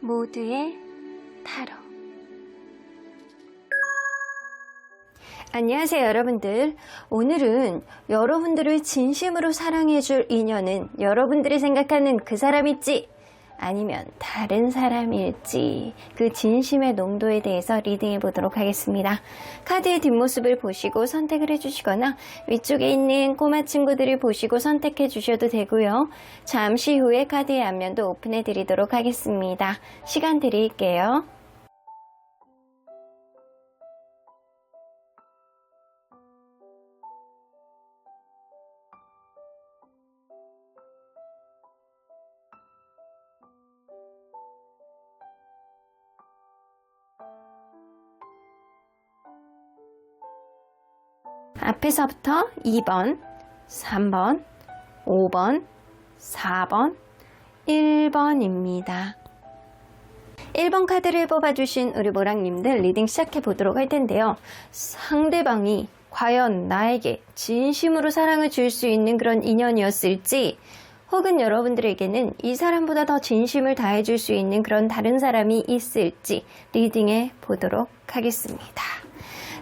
모두의 타로. 안녕하세요 여러분들. 오늘은 여러분들을 진심으로 사랑해줄 인연은 여러분들이 생각하는 그 사람일지 아니면 다른 사람일지, 그 진심의 농도에 대해서 리딩해 보도록 하겠습니다. 카드의 뒷모습을 보시고 선택을 해주시거나 위쪽에 있는 꼬마 친구들을 보시고 선택해 주셔도 되고요. 잠시 후에 카드의 앞면도 오픈해 드리도록 하겠습니다. 시간 드릴게요. 앞에서부터 2번, 3번, 5번, 4번, 1번입니다. 1번 카드를 뽑아주신 우리 모랑님들 리딩 시작해 보도록 할 텐데요. 상대방이 과연 나에게 진심으로 사랑을 줄 수 있는 그런 인연이었을지, 혹은 여러분들에게는 이 사람보다 더 진심을 다해줄 수 있는 그런 다른 사람이 있을지 리딩해 보도록 하겠습니다.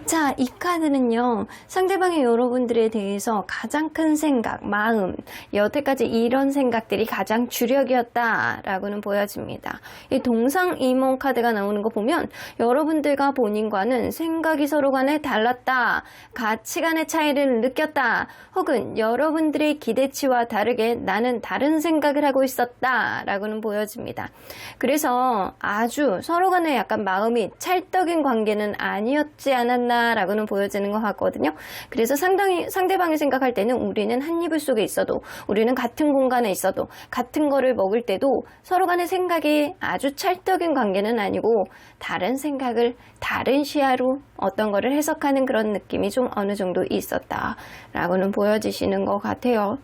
자, 이 카드는요, 상대방의 여러분들에 대해서 가장 큰 생각, 마음, 여태까지 이런 생각들이 가장 주력이었다라고는 보여집니다. 이 동상이몽 카드가 나오는 거 보면 여러분들과 본인과는 생각이 서로 간에 달랐다, 가치관의 차이를 느꼈다, 혹은 여러분들의 기대치와 다르게 나는 다른 생각을 하고 있었다라고는 보여집니다. 그래서 아주 서로 간에 약간 마음이 찰떡인 관계는 아니었지 않았나 라고는 보여지는 것 같거든요. 그래서 상대방이 생각할 때는 우리는 한 이불 속에 있어도, 우리는 같은 공간에 있어도, 같은 거를 먹을 때도 서로 간의 생각이 아주 찰떡인 관계는 아니고 다른 생각을 다른 시야로 어떤 거를 해석하는 그런 느낌이 좀 어느 정도 있었다 라고는 보여지시는 것 같아요.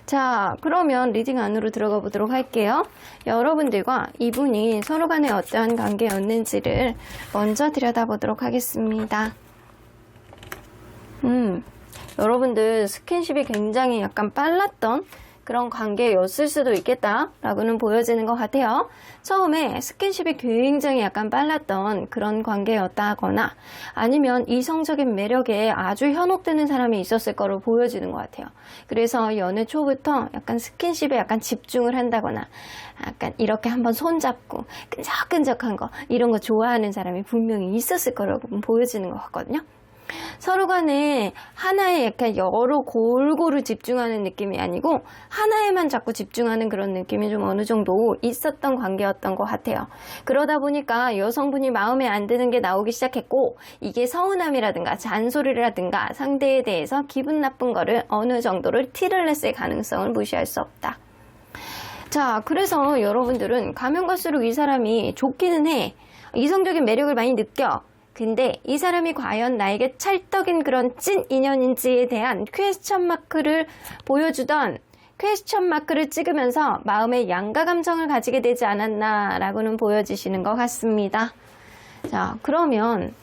자, 그러면 리딩 안으로 들어가 보도록 할게요. 여러분들과 이분이 서로 간에 어떠한 관계였는지를 먼저 들여다보도록 하겠습니다. 여러분들 스킨십이 굉장히 약간 빨랐던 그런 관계였을 수도 있겠다라고는 보여지는 것 같아요. 처음에 스킨십이 굉장히 약간 빨랐던 그런 관계였다거나 아니면 이성적인 매력에 아주 현혹되는 사람이 있었을 거로 보여지는 것 같아요. 그래서 연애 초부터 약간 스킨십에 약간 집중을 한다거나 약간 이렇게 한번 손잡고 끈적끈적한 거, 이런 거 좋아하는 사람이 분명히 있었을 거라고 보여지는 것 같거든요. 서로 간에 하나에 약간 여러 골고루 집중하는 느낌이 아니고 하나에만 자꾸 집중하는 그런 느낌이 좀 어느 정도 있었던 관계였던 것 같아요. 그러다 보니까 여성분이 마음에 안 드는 게 나오기 시작했고, 이게 서운함이라든가 잔소리라든가 상대에 대해서 기분 나쁜 거를 어느 정도를 티를 냈을 가능성을 무시할 수 없다. 자, 그래서 여러분들은 가면 갈수록 이 사람이 좋기는 해. 이성적인 매력을 많이 느껴. 근데 이 사람이 과연 나에게 찰떡인 그런 찐 인연인지에 대한 퀘스천 마크를 보여주던, 퀘스천 마크를 찍으면서 마음의 양가 감정을 가지게 되지 않았나 라고는 보여지시는 것 같습니다. 자, 그러면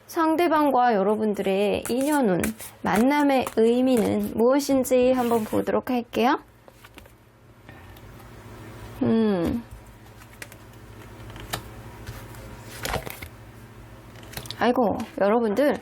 상대방과 여러분들의 인연운, 만남의 의미는 무엇인지 한번 보도록 할게요. 아이고, 여러분들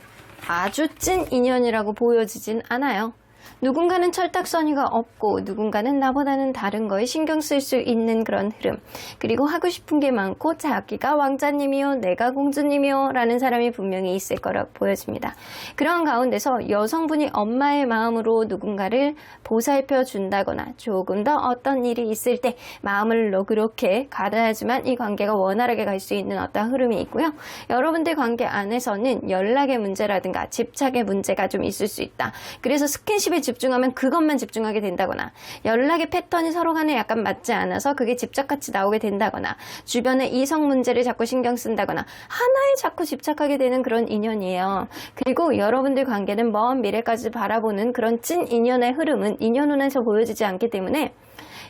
아주 찐 인연이라고 보여지진 않아요. 누군가는 철딱서니가 없고 누군가는 나보다는 다른 거에 신경 쓸 수 있는 그런 흐름, 그리고 하고 싶은 게 많고 자기가 왕자님이요 내가 공주님이요 라는 사람이 분명히 있을 거라고 보여집니다. 그런 가운데서 여성분이 엄마의 마음으로 누군가를 보살펴 준다거나 조금 더 어떤 일이 있을 때 마음을 그렇게 가다하지만 이 관계가 원활하게 갈 수 있는 어떤 흐름이 있고요. 여러분들 관계 안에서는 연락의 문제라든가 집착의 문제가 좀 있을 수 있다. 그래서 스킨십에 집중하면 그것만 집중하게 된다거나, 연락의 패턴이 서로 간에 약간 맞지 않아서 그게 집착같이 나오게 된다거나, 주변의 이성 문제를 자꾸 신경 쓴다거나 하나에 자꾸 집착하게 되는 그런 인연이에요. 그리고 여러분들 관계는 먼 미래까지 바라보는 그런 찐 인연의 흐름은 인연운에서 보여지지 않기 때문에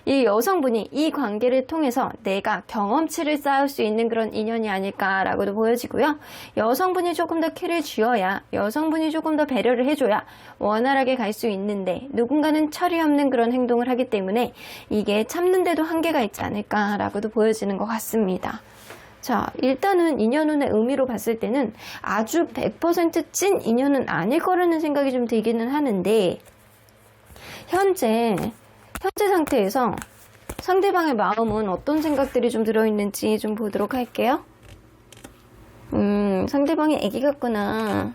이 여성분이 이 관계를 통해서 내가 경험치를 쌓을 수 있는 그런 인연이 아닐까라고도 보여지고요. 여성분이 조금 더 키를 쥐어야, 여성분이 조금 더 배려를 해줘야 원활하게 갈 수 있는데 누군가는 철이 없는 그런 행동을 하기 때문에 이게 참는데도 한계가 있지 않을까라고도 보여지는 것 같습니다. 자, 일단은 인연운의 의미로 봤을 때는 아주 100% 찐 인연은 아닐 거라는 생각이 좀 들기는 하는데, 현재 상태에서 상대방의 마음은 어떤 생각들이 좀 들어있는지 좀 보도록 할게요. 상대방이 애기 같구나.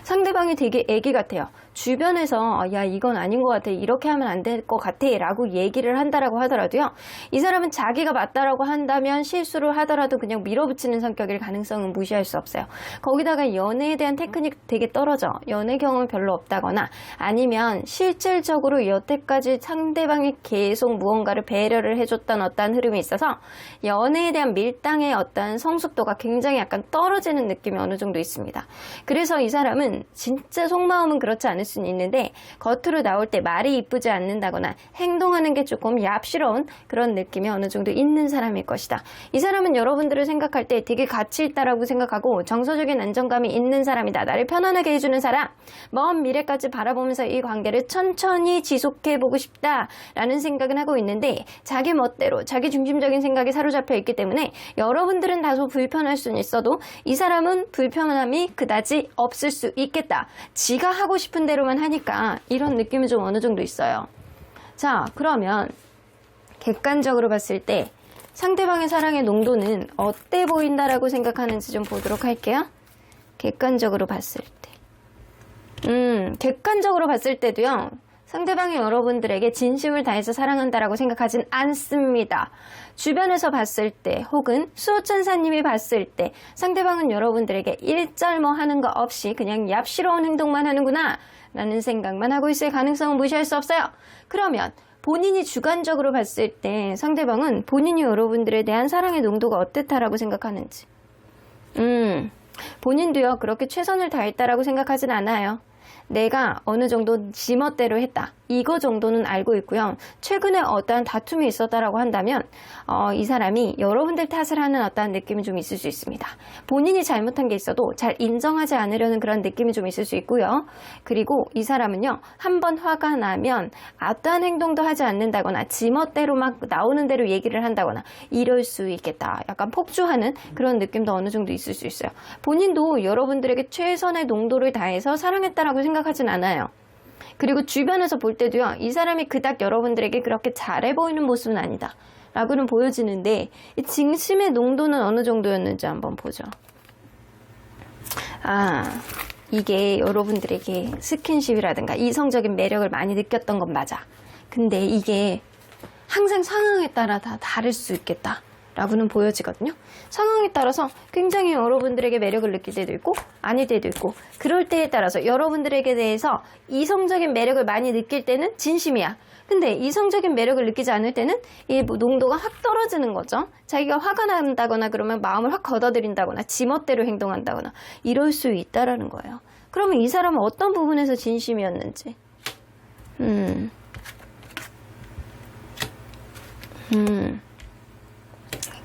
상대방이 되게 애기 같아요. 주변에서 야 이건 아닌 것 같아, 이렇게 하면 안 될 것 같아 라고 얘기를 한다라고 하더라도요, 이 사람은 자기가 맞다라고 한다면 실수를 하더라도 그냥 밀어붙이는 성격일 가능성은 무시할 수 없어요. 거기다가 연애에 대한 테크닉 되게 떨어져, 연애 경험이 별로 없다거나 아니면 실질적으로 여태까지 상대방이 계속 무언가를 배려를 해줬던 어떤 흐름이 있어서 연애에 대한 밀당의 어떤 성숙도가 굉장히 약간 떨어지는 느낌이 어느 정도 있습니다. 그래서 이 사람은 진짜 속마음은 그렇지 않을 수는 있는데 겉으로 나올 때 말이 이쁘지 않는다거나 행동하는 게 조금 얍스러운 그런 느낌이 어느 정도 있는 사람일 것이다. 이 사람은 여러분들을 생각할 때 되게 가치 있다라고 생각하고 정서적인 안정감이 있는 사람이다. 나를 편안하게 해주는 사람, 먼 미래까지 바라보면서 이 관계를 천천히 지속해보고 싶다라는 생각은 하고 있는데 자기 멋대로 자기 중심적인 생각이 사로잡혀 있기 때문에 여러분들은 다소 불편할 수는 있어도 이 사람은 불편함이 그다지 없을 수 있겠다. 지가 하고 싶은 대로만 하니까 이런 느낌이 좀 어느 정도 있어요. 자, 그러면 객관적으로 봤을 때 상대방의 사랑의 농도는 어때 보인다라고 생각하는지 좀 보도록 할게요. 객관적으로 봤을 때. 객관적으로 봤을 때도요, 상대방이 여러분들에게 진심을 다해서 사랑한다라고 생각하진 않습니다. 주변에서 봤을 때 혹은 수호천사님이 봤을 때 상대방은 여러분들에게 일절 뭐 하는 거 없이 그냥 얍시러운 행동만 하는구나 라는 생각만 하고 있을 가능성은 무시할 수 없어요. 그러면 본인이 주관적으로 봤을 때 상대방은 본인이 여러분들에 대한 사랑의 농도가 어떻다라고 생각하는지. 본인도요 그렇게 최선을 다했다라고 생각하진 않아요. 내가 어느 정도 지멋대로 했다, 이거 정도는 알고 있고요. 최근에 어떠한 다툼이 있었다라고 한다면 이 사람이 여러분들 탓을 하는 어떠한 느낌이 좀 있을 수 있습니다. 본인이 잘못한 게 있어도 잘 인정하지 않으려는 그런 느낌이 좀 있을 수 있고요. 그리고 이 사람은요, 한번 화가 나면 어떠한 행동도 하지 않는다거나 지멋대로 막 나오는 대로 얘기를 한다거나 이럴 수 있겠다. 약간 폭주하는 그런 느낌도 어느 정도 있을 수 있어요. 본인도 여러분들에게 최선의 농도를 다해서 사랑했다라고 생각하진 않아요. 그리고 주변에서 볼 때도요, 이 사람이 그닥 여러분들에게 그렇게 잘해 보이는 모습은 아니다 라고는 보여지는데, 이 진심의 농도는 어느 정도였는지 한번 보죠. 이게 여러분들에게 스킨십이라든가 이성적인 매력을 많이 느꼈던 건 맞아. 근데 이게 항상 상황에 따라 다 다를 수 있겠다 라고는 보여지거든요. 상황에 따라서 굉장히 여러분들에게 매력을 느낄 때도 있고 아닐 때도 있고, 그럴 때에 따라서 여러분들에게 대해서 이성적인 매력을 많이 느낄 때는 진심이야. 근데 이성적인 매력을 느끼지 않을 때는 이 농도가 확 떨어지는 거죠. 자기가 화가 난다거나 그러면 마음을 확 걷어들인다거나 지멋대로 행동한다거나 이럴 수 있다라는 거예요. 그러면 이 사람은 어떤 부분에서 진심이었는지.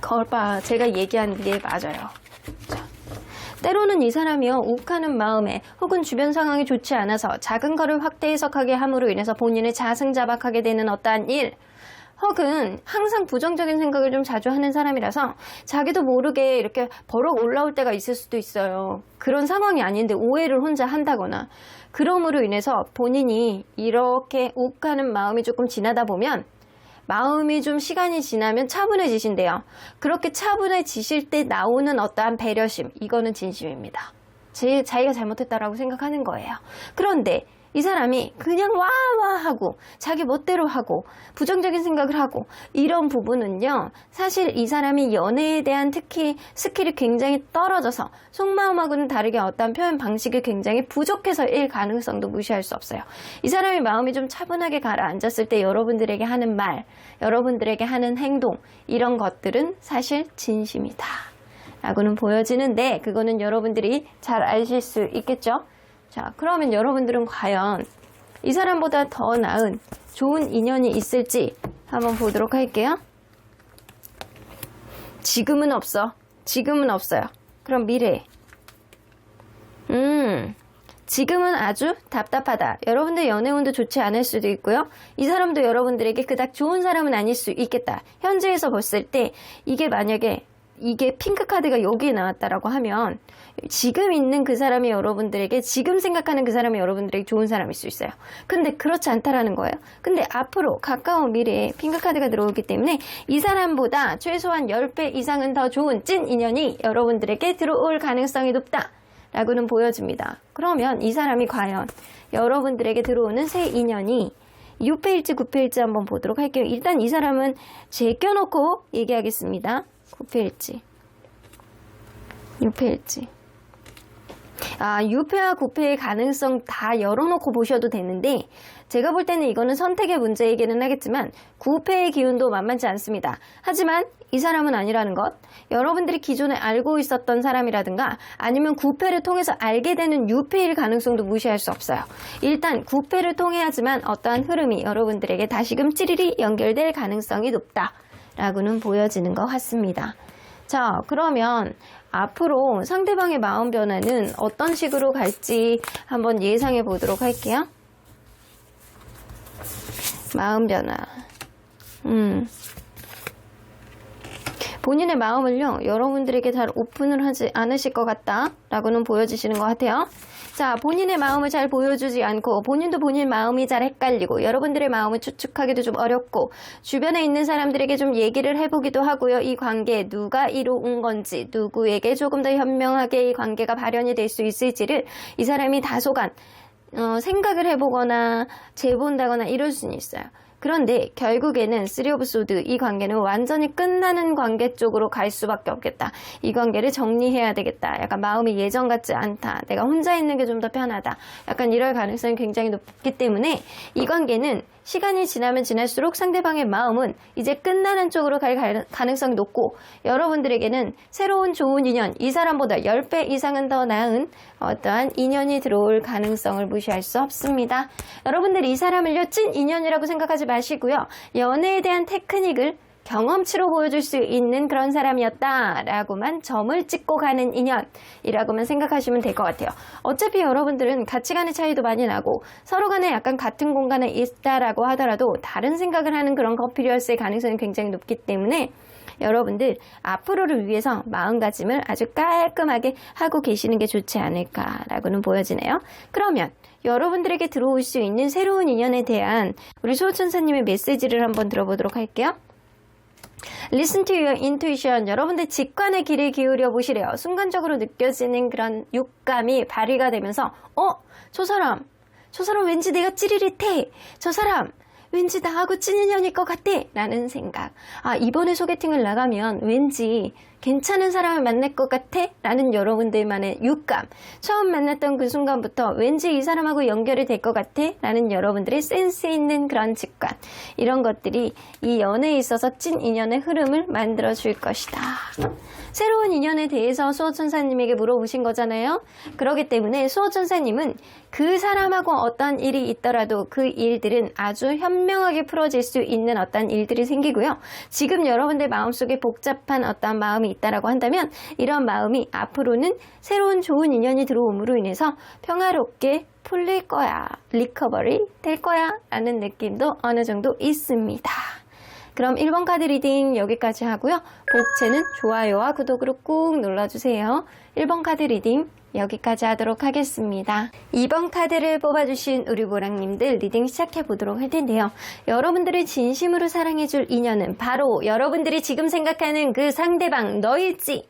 거울 봐, 제가 얘기한 게 맞아요. 자, 때로는 이 사람이요, 욱하는 마음에 혹은 주변 상황이 좋지 않아서 작은 거를 확대 해석하게 함으로 인해서 본인을 자승자박하게 되는 어떠한 일, 혹은 항상 부정적인 생각을 좀 자주 하는 사람이라서 자기도 모르게 이렇게 버럭 올라올 때가 있을 수도 있어요. 그런 상황이 아닌데 오해를 혼자 한다거나, 그럼으로 인해서 본인이 이렇게 욱하는 마음이 조금 지나다 보면 마음이 좀 시간이 지나면 차분해지신대요. 그렇게 차분해지실 때 나오는 어떠한 배려심, 이거는 진심입니다. 자기가 잘못했다라고 생각하는 거예요. 그런데 이 사람이 그냥 와와 하고 자기 멋대로 하고 부정적인 생각을 하고 이런 부분은요, 사실 이 사람이 연애에 대한 특히 스킬이 굉장히 떨어져서 속마음하고는 다르게 어떤 표현 방식이 굉장히 부족해서일 가능성도 무시할 수 없어요. 이 사람의 마음이 좀 차분하게 가라앉았을 때 여러분들에게 하는 말, 여러분들에게 하는 행동, 이런 것들은 사실 진심이다 라고는 보여지는데, 그거는 여러분들이 잘 아실 수 있겠죠? 자, 그러면 여러분들은 과연 이 사람보다 더 나은 좋은 인연이 있을지 한번 보도록 할게요. 지금은 없어. 지금은 없어요. 그럼 미래. 지금은 아주 답답하다. 여러분들 연애운도 좋지 않을 수도 있고요. 이 사람도 여러분들에게 그닥 좋은 사람은 아닐 수 있겠다. 현재에서 봤을 때 이게 만약에 이게 핑크카드가 여기에 나왔다라고 하면 지금 있는 그 사람이 여러분들에게 지금 생각하는 그 사람이 여러분들에게 좋은 사람일 수 있어요. 근데 그렇지 않다라는 거예요. 근데 앞으로 가까운 미래에 핑크카드가 들어오기 때문에 이 사람보다 최소한 10배 이상은 더 좋은 찐 인연이 여러분들에게 들어올 가능성이 높다 라고는 보여집니다. 그러면 이 사람이 과연 여러분들에게 들어오는 새 인연이 6패일지 9패일지 한번 보도록 할게요. 일단 이 사람은 제껴놓고 얘기하겠습니다. 9패일지 6패일지 6패와 9패의 가능성 다 열어놓고 보셔도 되는데 제가 볼 때는 이거는 선택의 문제이기는 하겠지만 9패의 기운도 만만치 않습니다. 하지만 이 사람은 아니라는 것, 여러분들이 기존에 알고 있었던 사람이라든가 아니면 9패를 통해서 알게 되는 6패일 가능성도 무시할 수 없어요. 일단 9패를 통해야지만 어떠한 흐름이 여러분들에게 다시금 찌리리 연결될 가능성이 높다라고는 보여지는 것 같습니다. 자, 그러면 앞으로 상대방의 마음 변화는 어떤 식으로 갈지 한번 예상해 보도록 할게요. 마음 변화. 본인의 마음을요, 여러분들에게 잘 오픈을 하지 않으실 것 같다 라고는 보여주시는 것 같아요. 자, 본인의 마음을 잘 보여주지 않고 본인도 본인 마음이 잘 헷갈리고 여러분들의 마음을 추측하기도 좀 어렵고 주변에 있는 사람들에게 좀 얘기를 해보기도 하고요. 이 관계 누가 이루은 건지 누구에게 조금 더 현명하게 이 관계가 발현이 될 수 있을지를 이 사람이 다소간 생각을 해보거나 재본다거나 이럴 수는 있어요. 그런데 결국에는 3 오브 소드 이 관계는 완전히 끝나는 관계 쪽으로 갈 수밖에 없겠다. 이 관계를 정리해야 되겠다. 약간 마음이 예전 같지 않다. 내가 혼자 있는 게 좀 더 편하다. 약간 이럴 가능성이 굉장히 높기 때문에 이 관계는 시간이 지나면 지날수록 상대방의 마음은 이제 끝나는 쪽으로 갈 가능성이 높고 여러분들에게는 새로운 좋은 인연, 이 사람보다 10배 이상은 더 나은 어떠한 인연이 들어올 가능성을 무시할 수 없습니다. 여러분들 이 사람을요 찐 인연이라고 생각하지 마시고요. 연애에 대한 테크닉을 경험치로 보여줄 수 있는 그런 사람이었다 라고만 점을 찍고 가는 인연이라고만 생각하시면 될 것 같아요. 어차피 여러분들은 가치관의 차이도 많이 나고 서로 간에 약간 같은 공간에 있다라고 하더라도 다른 생각을 하는 그런 커플이었을 가능성이 굉장히 높기 때문에 여러분들 앞으로를 위해서 마음가짐을 아주 깔끔하게 하고 계시는 게 좋지 않을까라고는 보여지네요. 그러면 여러분들에게 들어올 수 있는 새로운 인연에 대한 우리 수호천사님의 메시지를 한번 들어보도록 할게요. Listen to your intuition. 여러분들 직관의 귀를 기울여 보시래요. 순간적으로 느껴지는 그런 육감이 발휘가 되면서 저 사람 왠지 내가 찌릿해. 저 사람 왠지 나하고 찐 인연일 것 같아 라는 생각. 이번에 소개팅을 나가면 왠지 괜찮은 사람을 만날 것 같아 라는 여러분들만의 육감. 처음 만났던 그 순간부터 왠지 이 사람하고 연결이 될 것 같아 라는 여러분들의 센스 있는 그런 직관. 이런 것들이 이 연애에 있어서 찐 인연의 흐름을 만들어 줄 것이다. 새로운 인연에 대해서 수호천사님에게 물어보신 거잖아요. 그렇기 때문에 수호천사님은 그 사람하고 어떤 일이 있더라도 그 일들은 아주 현명하게 풀어질 수 있는 어떤 일들이 생기고요. 지금 여러분들 마음속에 복잡한 어떤 마음이 있다라고 한다면 이런 마음이 앞으로는 새로운 좋은 인연이 들어옴으로 인해서 평화롭게 풀릴 거야. 리커버리 될 거야 라는 느낌도 어느 정도 있습니다. 그럼 1번 카드 리딩 여기까지 하고요. 복채는 좋아요와 구독으로 꾹 눌러주세요. 1번 카드 리딩 여기까지 하도록 하겠습니다. 2번 카드를 뽑아주신 우리 보랑님들 리딩 시작해 보도록 할 텐데요. 여러분들을 진심으로 사랑해줄 인연은 바로 여러분들이 지금 생각하는 그 상대방 너일지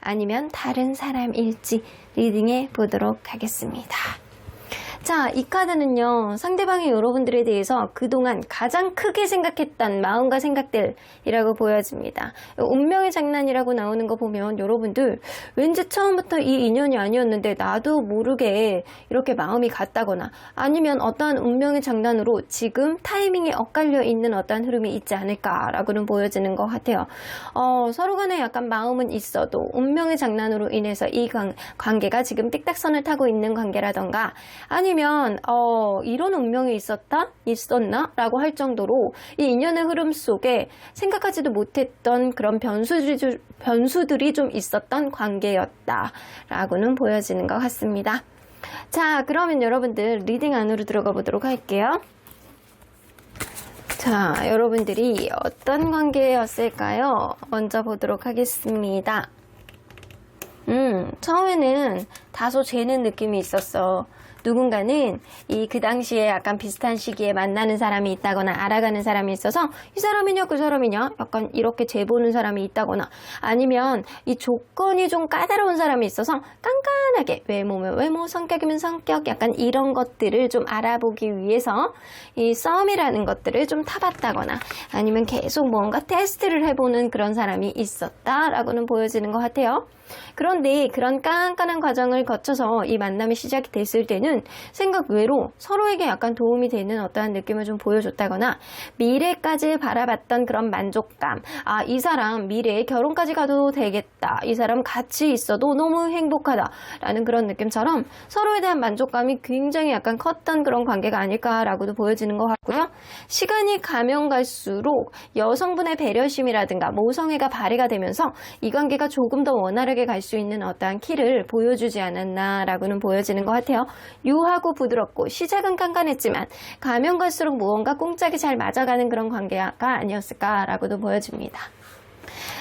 아니면 다른 사람일지 리딩해 보도록 하겠습니다. 자, 이 카드는요, 상대방이 여러분들에 대해서 그동안 가장 크게 생각했던 마음과 생각들이라고 보여집니다. 운명의 장난이라고 나오는 거 보면 여러분들 왠지 처음부터 이 인연이 아니었는데 나도 모르게 이렇게 마음이 갔다거나 아니면 어떠한 운명의 장난으로 지금 타이밍이 엇갈려 있는 어떠한 흐름이 있지 않을까라고는 보여지는 것 같아요. 서로 간에 약간 마음은 있어도 운명의 장난으로 인해서 이 관계가 지금 삐딱선을 타고 있는 관계라던가 아니면 아니면 이런 운명이 있었나? 라고 할 정도로 이 인연의 흐름 속에 생각하지도 못했던 그런 변수들이 좀 있었던 관계였다라고는 보여지는 것 같습니다. 자, 그러면 여러분들 리딩 안으로 들어가 보도록 할게요. 자, 여러분들이 어떤 관계였을까요? 먼저 보도록 하겠습니다. 처음에는 다소 죄는 느낌이 있었어. 누군가는 그 당시에 약간 비슷한 시기에 만나는 사람이 있다거나 알아가는 사람이 있어서 이 사람이냐 그 사람이냐 약간 이렇게 재보는 사람이 있다거나 아니면 이 조건이 좀 까다로운 사람이 있어서 깐깐하게 외모면 외모, 성격이면 성격 약간 이런 것들을 좀 알아보기 위해서 이 썸이라는 것들을 좀 타봤다거나 아니면 계속 뭔가 테스트를 해보는 그런 사람이 있었다라고는 보여지는 것 같아요. 그런데 그런 깐깐한 과정을 거쳐서 이 만남이 시작이 됐을 때는 생각 외로 서로에게 약간 도움이 되는 어떠한 느낌을 좀 보여줬다거나 미래까지 바라봤던 그런 만족감, 이 사람 미래에 결혼까지 가도 되겠다, 이 사람 같이 있어도 너무 행복하다 라는 그런 느낌처럼 서로에 대한 만족감이 굉장히 약간 컸던 그런 관계가 아닐까라고도 보여지는 것 같고요. 시간이 가면 갈수록 여성분의 배려심이라든가 모성애가 발휘가 되면서 이 관계가 조금 더 원활하게 갈 수 있는 어떠한 키를 보여주지 않았나라고는 보여지는 것 같아요. 유하고 부드럽고 시작은 깐깐했지만 가면 갈수록 무언가 꽁짝이 잘 맞아가는 그런 관계가 아니었을까라고도 보여집니다.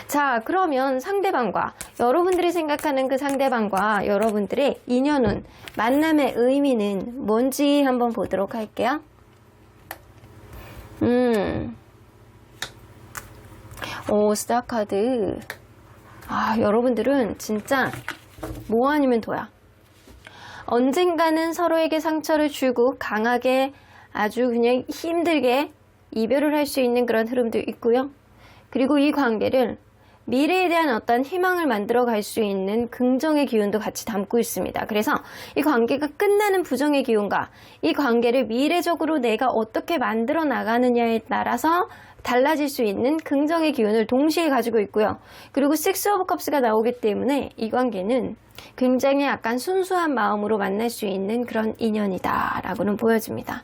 자, 그러면 상대방과 여러분들이 생각하는 그 상대방과 여러분들의 인연운 만남의 의미는 뭔지 한번 보도록 할게요. 스타카드. 여러분들은 진짜 뭐 아니면 도야. 언젠가는 서로에게 상처를 주고 강하게 아주 그냥 힘들게 이별을 할 수 있는 그런 흐름도 있고요. 그리고 이 관계를 미래에 대한 어떤 희망을 만들어 갈 수 있는 긍정의 기운도 같이 담고 있습니다. 그래서 이 관계가 끝나는 부정의 기운과 이 관계를 미래적으로 내가 어떻게 만들어 나가느냐에 따라서 달라질 수 있는 긍정의 기운을 동시에 가지고 있고요. 그리고 식스 오브 컵스가 나오기 때문에 이 관계는 굉장히 약간 순수한 마음으로 만날 수 있는 그런 인연이다 라고는 보여집니다.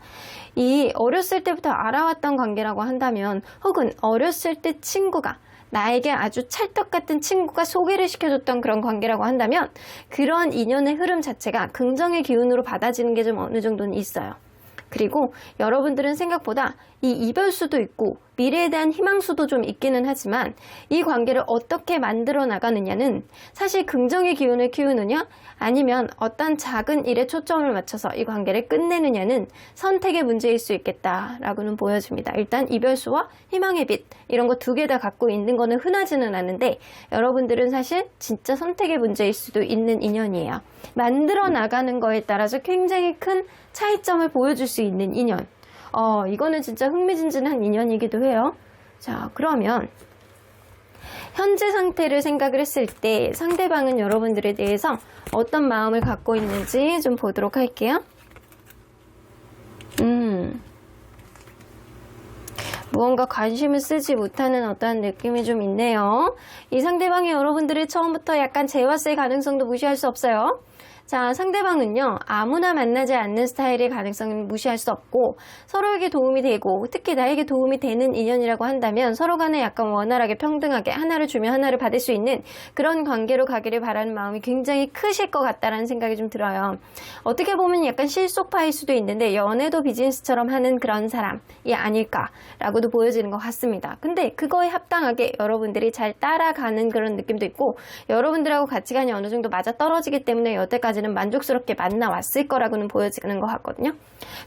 이 어렸을 때부터 알아왔던 관계라고 한다면 혹은 어렸을 때 친구가 나에게 아주 찰떡 같은 친구가 소개를 시켜줬던 그런 관계라고 한다면 그런 인연의 흐름 자체가 긍정의 기운으로 받아지는 게 좀 어느 정도는 있어요. 그리고 여러분들은 생각보다 이 이별수도 있고 미래에 대한 희망수도 좀 있기는 하지만 이 관계를 어떻게 만들어 나가느냐는 사실 긍정의 기운을 키우느냐 아니면 어떤 작은 일에 초점을 맞춰서 이 관계를 끝내느냐는 선택의 문제일 수 있겠다라고는 보여집니다. 일단 이별수와 희망의 빛 이런 거 두 개 다 갖고 있는 거는 흔하지는 않은데 여러분들은 사실 진짜 선택의 문제일 수도 있는 인연이에요. 만들어 나가는 거에 따라서 굉장히 큰 차이점을 보여줄 수 있는 인연. 이거는 진짜 흥미진진한 인연이기도 해요. 자, 그러면 현재 상태를 생각을 했을 때 상대방은 여러분들에 대해서 어떤 마음을 갖고 있는지 좀 보도록 할게요. 무언가 관심을 쓰지 못하는 어떠한 느낌이 좀 있네요. 이 상대방이 여러분들을 처음부터 약간 재왔을 가능성도 무시할 수 없어요. 자, 상대방은요 아무나 만나지 않는 스타일의 가능성은 무시할 수 없고 서로에게 도움이 되고 특히 나에게 도움이 되는 인연이라고 한다면 서로 간에 약간 원활하게 평등하게 하나를 주면 하나를 받을 수 있는 그런 관계로 가기를 바라는 마음이 굉장히 크실 것 같다라는 생각이 좀 들어요. 어떻게 보면 약간 실속파일 수도 있는데 연애도 비즈니스처럼 하는 그런 사람이 아닐까라고도 보여지는 것 같습니다. 근데 그거에 합당하게 여러분들이 잘 따라가는 그런 느낌도 있고 여러분들하고 가치관이 어느 정도 맞아떨어지기 때문에 여태까지 만족스럽게 만나왔을 거라고는 보여지는 것 같거든요.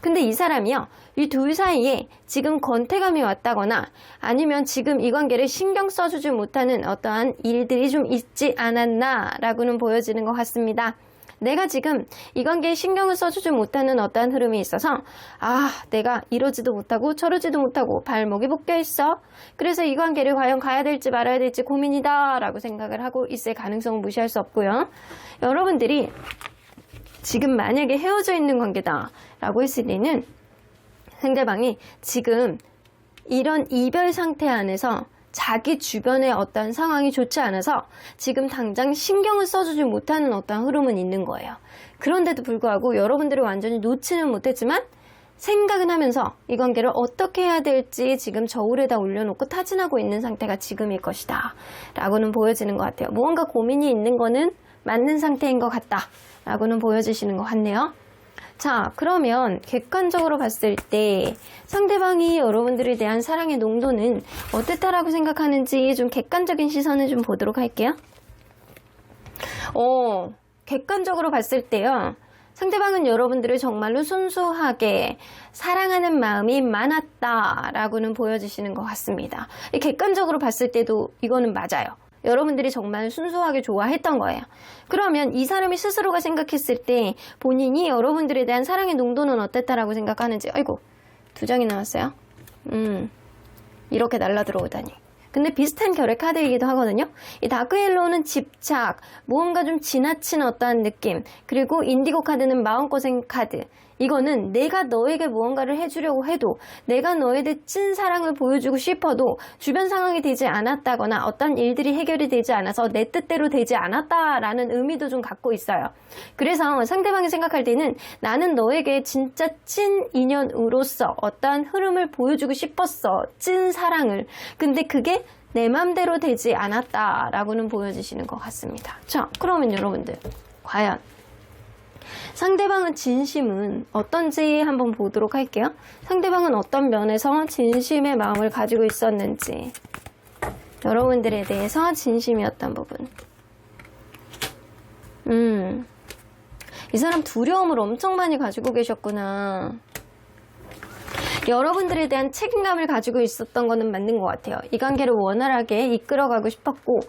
근데 이 사람이요, 이 둘 사이에 지금 권태감이 왔다거나 아니면 지금 이 관계를 신경 써주지 못하는 어떠한 일들이 좀 있지 않았나 라고는 보여지는 것 같습니다. 내가 지금 이 관계에 신경을 써주지 못하는 어떠한 흐름이 있어서 내가 이러지도 못하고 저러지도 못하고 발목이 묶여 있어. 그래서 이 관계를 과연 가야 될지 말아야 될지 고민이다 라고 생각을 하고 있을 가능성은 무시할 수 없고요. 여러분들이 지금 만약에 헤어져 있는 관계다 라고 했을 때는 상대방이 지금 이런 이별 상태 안에서 자기 주변의 어떤 상황이 좋지 않아서 지금 당장 신경을 써주지 못하는 어떤 흐름은 있는 거예요. 그런데도 불구하고 여러분들이 완전히 놓지는 못했지만 생각은 하면서 이 관계를 어떻게 해야 될지 지금 저울에다 올려놓고 타진하고 있는 상태가 지금일 것이다 라고는 보여지는 것 같아요. 무언가 고민이 있는 거는 맞는 상태인 것 같다 라고는 보여지시는 것 같네요. 자, 그러면 객관적으로 봤을 때 상대방이 여러분들에 대한 사랑의 농도는 어땠다라고 생각하는지 좀 객관적인 시선을 좀 보도록 할게요. 객관적으로 봤을 때요. 상대방은 여러분들을 정말로 순수하게 사랑하는 마음이 많았다라고는 보여지시는 것 같습니다. 객관적으로 봤을 때도 이거는 맞아요. 여러분들이 정말 순수하게 좋아했던 거예요. 그러면 이 사람이 스스로가 생각했을 때 본인이 여러분들에 대한 사랑의 농도는 어땠다라고 생각하는지. 아이고, 2장이 나왔어요. 이렇게 날라 들어오다니. 근데 비슷한 결의 카드이기도 하거든요. 이 다크 옐로우는 집착, 무언가 좀 지나친 어떠한 느낌, 그리고 인디고 카드는 마음고생 카드. 이거는 내가 너에게 무언가를 해주려고 해도, 내가 너에 대해 찐 사랑을 보여주고 싶어도 주변 상황이 되지 않았다거나 어떤 일들이 해결이 되지 않아서 내 뜻대로 되지 않았다라는 의미도 좀 갖고 있어요. 그래서 상대방이 생각할 때는 나는 너에게 진짜 찐 인연으로서 어떠한 흐름을 보여주고 싶었어. 찐 사랑을. 근데 그게 내 맘대로 되지 않았다라고는 보여지시는 것 같습니다. 자, 그러면 여러분들 과연 상대방의 진심은 어떤지 한번 보도록 할게요. 상대방은 어떤 면에서 진심의 마음을 가지고 있었는지, 여러분들에 대해서 진심이었던 부분. 이 사람 두려움을 엄청 많이 가지고 계셨구나. 여러분들에 대한 책임감을 가지고 있었던 거는 맞는 것 같아요. 이 관계를 원활하게 이끌어가고 싶었고,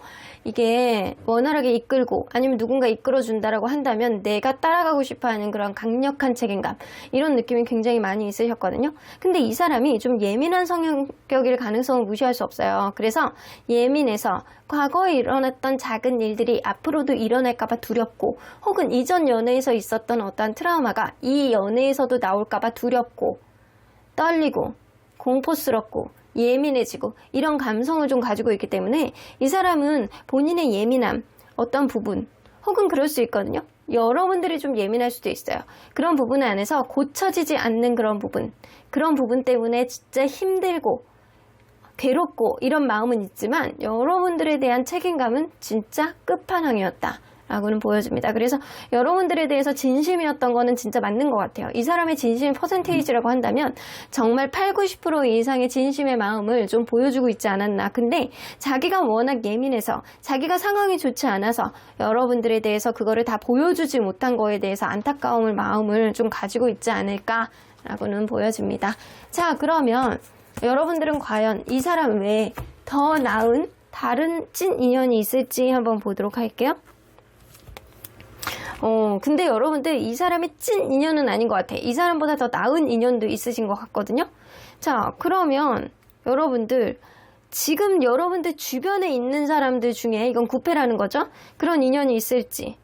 이게 원활하게 이끌고 아니면 누군가 이끌어준다라고 한다면 내가 따라가고 싶어하는 그런 강력한 책임감, 이런 느낌이 굉장히 많이 있으셨거든요. 근데 이 사람이 좀 예민한 성격일 가능성을 무시할 수 없어요. 그래서 예민해서 과거에 일어났던 작은 일들이 앞으로도 일어날까봐 두렵고, 혹은 이전 연애에서 있었던 어떠한 트라우마가 이 연애에서도 나올까봐 두렵고, 떨리고 공포스럽고 예민해지고 이런 감성을 좀 가지고 있기 때문에 이 사람은 본인의 예민함, 어떤 부분, 혹은 그럴 수 있거든요. 여러분들이 좀 예민할 수도 있어요. 그런 부분 안에서 고쳐지지 않는 그런 부분 때문에 진짜 힘들고 괴롭고 이런 마음은 있지만 여러분들에 대한 책임감은 진짜 끝판왕이었다 라고는 보여집니다. 그래서 여러분들에 대해서 진심이었던 거는 진짜 맞는 것 같아요. 이 사람의 진심 퍼센테이지라고 한다면 정말 80-90% 이상의 진심의 마음을 좀 보여주고 있지 않았나. 근데 자기가 워낙 예민해서, 자기가 상황이 좋지 않아서 여러분들에 대해서 그거를 다 보여주지 못한 거에 대해서 안타까움을, 마음을 좀 가지고 있지 않을까 라고는 보여집니다. 자, 그러면 여러분들은 과연 이 사람 외에 더 나은 다른 찐 인연이 있을지 한번 보도록 할게요. 근데 여러분들 이 사람이 찐 인연은 아닌 것 같아. 이 사람보다 더 나은 인연도 있으신 것 같거든요. 자, 그러면 여러분들 지금 여러분들 주변에 있는 사람들 중에, 이건 구패라는 거죠, 그런 인연이 있을지.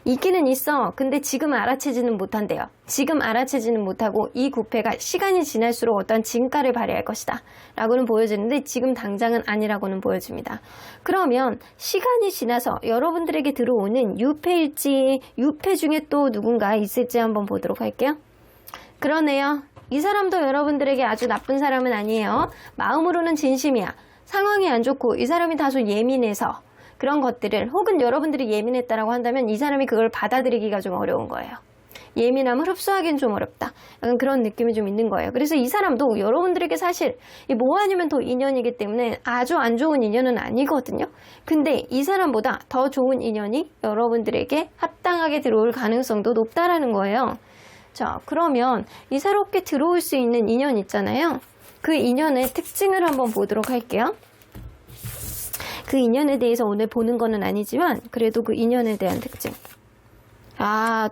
있기는 있어. 근데 지금 알아채지는 못한대요. 지금 알아채지는 못하고 이 구패가 시간이 지날수록 어떤 진가를 발휘할 것이다 라고는 보여지는데 지금 당장은 아니라고는 보여집니다. 그러면 시간이 지나서 여러분들에게 들어오는 유패일지, 유패 중에 또 누군가 있을지 한번 보도록 할게요. 그러네요. 이 사람도 여러분들에게 아주 나쁜 사람은 아니에요. 마음으로는 진심이야. 상황이 안 좋고 이 사람이 다소 예민해서 그런 것들을, 혹은 여러분들이 예민했다라고 한다면 이 사람이 그걸 받아들이기가 좀 어려운 거예요. 예민함을 흡수하기는 좀 어렵다. 약간 그런 느낌이 좀 있는 거예요. 그래서 이 사람도 여러분들에게 사실 뭐 아니면 더 인연이기 때문에 아주 안 좋은 인연은 아니거든요. 근데 이 사람보다 더 좋은 인연이 여러분들에게 합당하게 들어올 가능성도 높다라는 거예요. 자, 그러면 이 새롭게 들어올 수 있는 인연 있잖아요. 그 인연의 특징을 한번 보도록 할게요. 그 인연에 대해서 오늘 보는 거는 아니지만 그래도 그 인연에 대한 특징.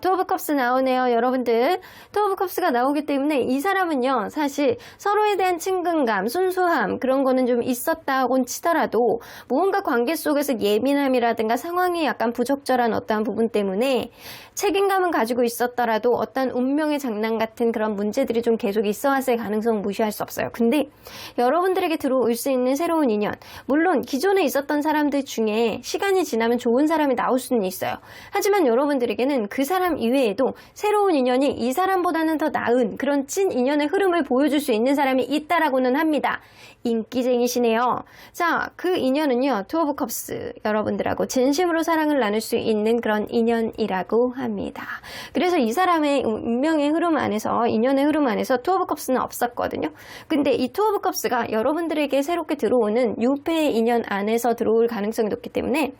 투 오브 컵스 나오네요, 여러분들. 투 오브 컵스가 나오기 때문에 이 사람은요, 사실 서로에 대한 친근감, 순수함, 그런 거는 좀 있었다곤 치더라도 무언가 관계 속에서 예민함이라든가 상황이 약간 부적절한 어떠한 부분 때문에 책임감은 가지고 있었더라도 어떤 운명의 장난 같은 그런 문제들이 좀 계속 있어 왔을 가능성은 무시할 수 없어요. 근데 여러분들에게 들어올 수 있는 새로운 인연, 물론 기존에 있었던 사람들 중에 시간이 지나면 좋은 사람이 나올 수는 있어요. 하지만 여러분들에게는 그 사람 이외에도 새로운 인연이 이 사람보다는 더 나은 그런 찐 인연의 흐름을 보여줄 수 있는 사람이 있다라고는 합니다. 인기쟁이시네요. 자, 그 인연은요, 투 오브 컵스, 여러분들하고 진심으로 사랑을 나눌 수 있는 그런 인연이라고 합니다. 그래서 이 사람의 운명의 흐름 안에서, 인연의 흐름 안에서 투 오브 컵스는 없었거든요. 근데 이 투 오브 컵스가 여러분들에게 새롭게 들어오는 유패의 인연 안에서 들어올 가능성이 높기 때문에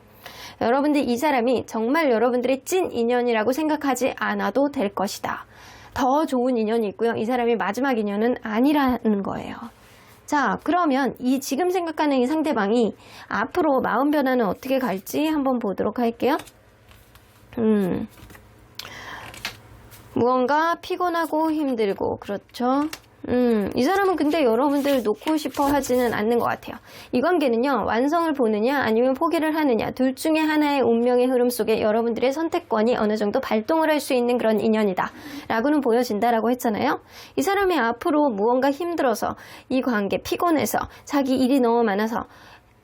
여러분들 이 사람이 정말 여러분들의 찐 인연이라고 생각하지 않아도 될 것이다. 더 좋은 인연이 있고요. 이 사람이 마지막 인연은 아니라는 거예요. 자, 그러면 이 지금 생각하는 이 상대방이 앞으로 마음 변화는 어떻게 갈지 한번 보도록 할게요. 무언가 피곤하고 힘들고, 그렇죠. 이 사람은 근데 여러분들 놓고 싶어 하지는 않는 것 같아요. 이 관계는요, 완성을 보느냐 아니면 포기를 하느냐, 둘 중에 하나의 운명의 흐름 속에 여러분들의 선택권이 어느 정도 발동을 할 수 있는 그런 인연이다 라고는 보여진다라고 했잖아요. 이 사람이 앞으로 무언가 힘들어서, 이 관계 피곤해서, 자기 일이 너무 많아서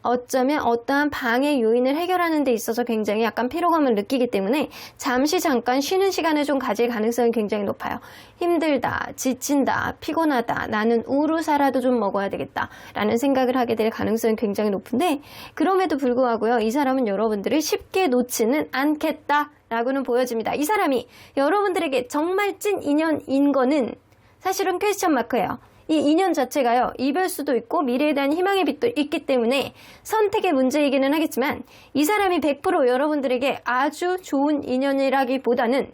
어쩌면 어떠한 방해 요인을 해결하는 데 있어서 굉장히 약간 피로감을 느끼기 때문에 잠시 잠깐 쉬는 시간을 좀 가질 가능성이 굉장히 높아요. 힘들다, 지친다, 피곤하다, 나는 우루사라도 좀 먹어야 되겠다 라는 생각을 하게 될 가능성이 굉장히 높은데, 그럼에도 불구하고요, 이 사람은 여러분들을 쉽게 놓지는 않겠다 라고는 보여집니다. 이 사람이 여러분들에게 정말 찐 인연인 거는 사실은 퀘스천 마크예요. 이 인연 자체가요, 이별 수도 있고 미래에 대한 희망의 빛도 있기 때문에 선택의 문제이기는 하겠지만, 이 사람이 100% 여러분들에게 아주 좋은 인연이라기보다는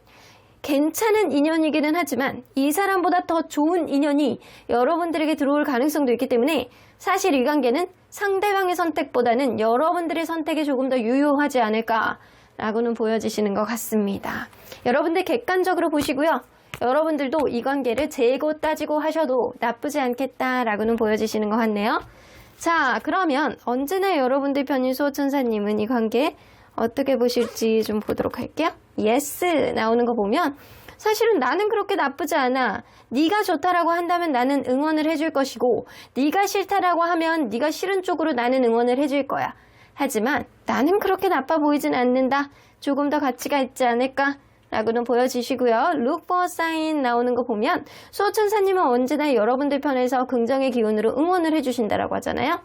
괜찮은 인연이기는 하지만 이 사람보다 더 좋은 인연이 여러분들에게 들어올 가능성도 있기 때문에 사실 이 관계는 상대방의 선택보다는 여러분들의 선택이 조금 더 유효하지 않을까라고는 보여지시는 것 같습니다. 여러분들 객관적으로 보시고요. 여러분들도 이 관계를 재고 따지고 하셔도 나쁘지 않겠다라고는 보여지시는 것 같네요. 자, 그러면 언제나 여러분들 편인 수호천사님은 이 관계 어떻게 보실지 좀 보도록 할게요. 예스 나오는 거 보면 사실은 나는 그렇게 나쁘지 않아. 네가 좋다라고 한다면 나는 응원을 해줄 것이고, 네가 싫다라고 하면 네가 싫은 쪽으로 나는 응원을 해줄 거야. 하지만 나는 그렇게 나빠 보이진 않는다. 조금 더 가치가 있지 않을까? 라고는 보여지시고요. Look for sign 나오는 거 보면 수호천사님은 언제나 여러분들 편에서 긍정의 기운으로 응원을 해주신다라고 하잖아요.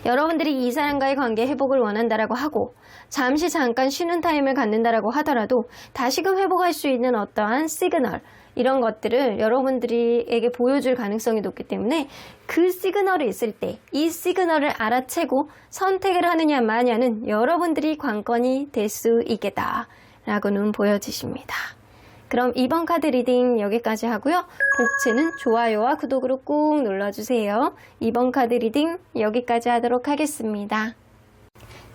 여러분들이 이 사람과의 관계 회복을 원한다라고 하고 잠시 잠깐 쉬는 타임을 갖는다라고 하더라도 다시금 회복할 수 있는 어떠한 시그널, 이런 것들을 여러분들에게 보여줄 가능성이 높기 때문에 그 시그널이 있을 때 이 시그널을 알아채고 선택을 하느냐 마냐는 여러분들이 관건이 될 수 있겠다 라고는 보여지십니다. 그럼 이번 카드 리딩 여기까지 하고요. 복채는 좋아요와 구독으로 꾹 눌러주세요. 이번 카드 리딩 여기까지 하도록 하겠습니다.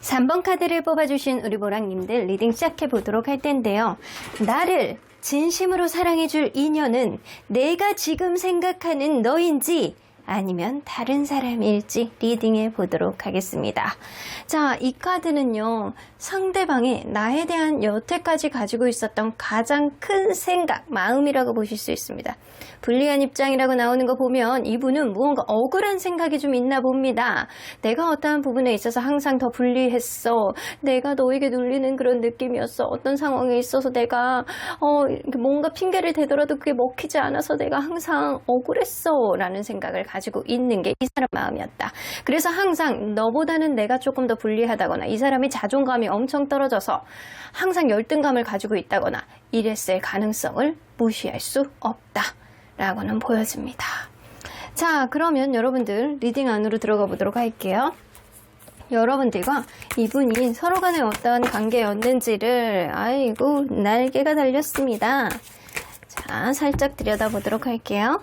3번 카드를 뽑아주신 우리 보랑님들 리딩 시작해 보도록 할 텐데요. 나를 진심으로 사랑해줄 인연은 내가 지금 생각하는 너인지 아니면 다른 사람일지 리딩해 보도록 하겠습니다. 자, 이 카드는요, 상대방이 나에 대한 여태까지 가지고 있었던 가장 큰 생각, 마음이라고 보실 수 있습니다. 불리한 입장이라고 나오는 거 보면 이분은 무언가 억울한 생각이 좀 있나 봅니다. 내가 어떠한 부분에 있어서 항상 더 불리했어. 내가 너에게 눌리는 그런 느낌이었어. 어떤 상황에 있어서 내가 뭔가 핑계를 대더라도 그게 먹히지 않아서 내가 항상 억울했어 라는 생각을 가지고 있는 게 이 사람 마음이었다. 그래서 항상 너보다는 내가 조금 더 불리하다거나 이 사람이 자존감이 엄청 떨어져서 항상 열등감을 가지고 있다거나 이랬을 가능성을 무시할 수 없다 라고는 보여집니다. 자, 그러면 여러분들 리딩 안으로 들어가 보도록 할게요. 여러분들과 이분이 서로 간에 어떠한 관계였는지를, 아이고 날개가 달렸습니다. 자, 살짝 들여다보도록 할게요.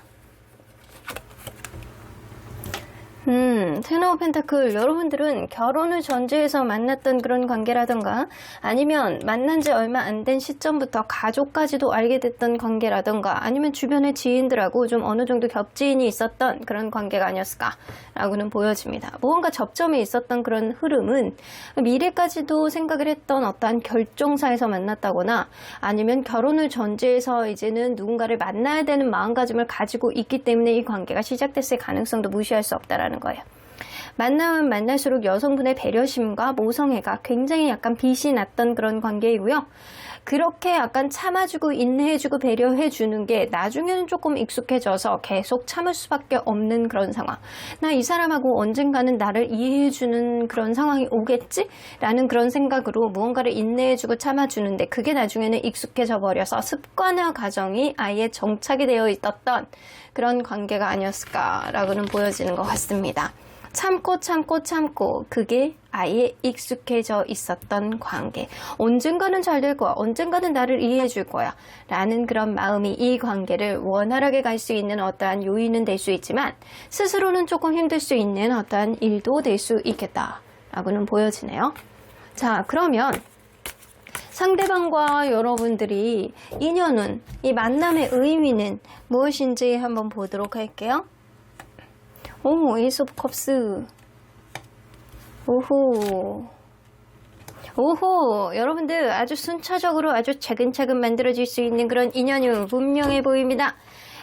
텐 오브 펜타클, 여러분들은 결혼을 전제해서 만났던 그런 관계라던가 아니면 만난 지 얼마 안 된 시점부터 가족까지도 알게 됐던 관계라던가 아니면 주변의 지인들하고 좀 어느 정도 겹지인이 있었던 그런 관계가 아니었을까라고는 보여집니다. 무언가 접점이 있었던 그런 흐름은 미래까지도 생각을 했던 어떠한 결정사에서 만났다거나 아니면 결혼을 전제해서 이제는 누군가를 만나야 되는 마음가짐을 가지고 있기 때문에 이 관계가 시작됐을 가능성도 무시할 수 없다라는 거예요. 만나면 만날수록 여성분의 배려심과 모성애가 굉장히 약간 빛이 났던 그런 관계이고요. 그렇게 약간 참아주고 인내해주고 배려해주는 게 나중에는 조금 익숙해져서 계속 참을 수밖에 없는 그런 상황. 나 이 사람하고 언젠가는 나를 이해해주는 그런 상황이 오겠지? 라는 그런 생각으로 무언가를 인내해주고 참아주는데 그게 나중에는 익숙해져 버려서 습관화 과정이 아예 정착이 되어 있었던 그런 관계가 아니었을까라고는 보여지는 것 같습니다. 참고 그게 아예 익숙해져 있었던 관계. 언젠가는 잘 될 거야. 언젠가는 나를 이해해 줄 거야. 라는 그런 마음이 이 관계를 원활하게 갈 수 있는 어떠한 요인은 될 수 있지만 스스로는 조금 힘들 수 있는 어떠한 일도 될 수 있겠다. 라고는 보여지네요. 자, 그러면 상대방과 여러분들이 인연은, 이 만남의 의미는 무엇인지 한번 보도록 할게요. 오, 에이스 오브 컵스. 오호, 여러분들 아주 순차적으로 아주 차근차근 만들어질 수 있는 그런 인연이 분명해 보입니다.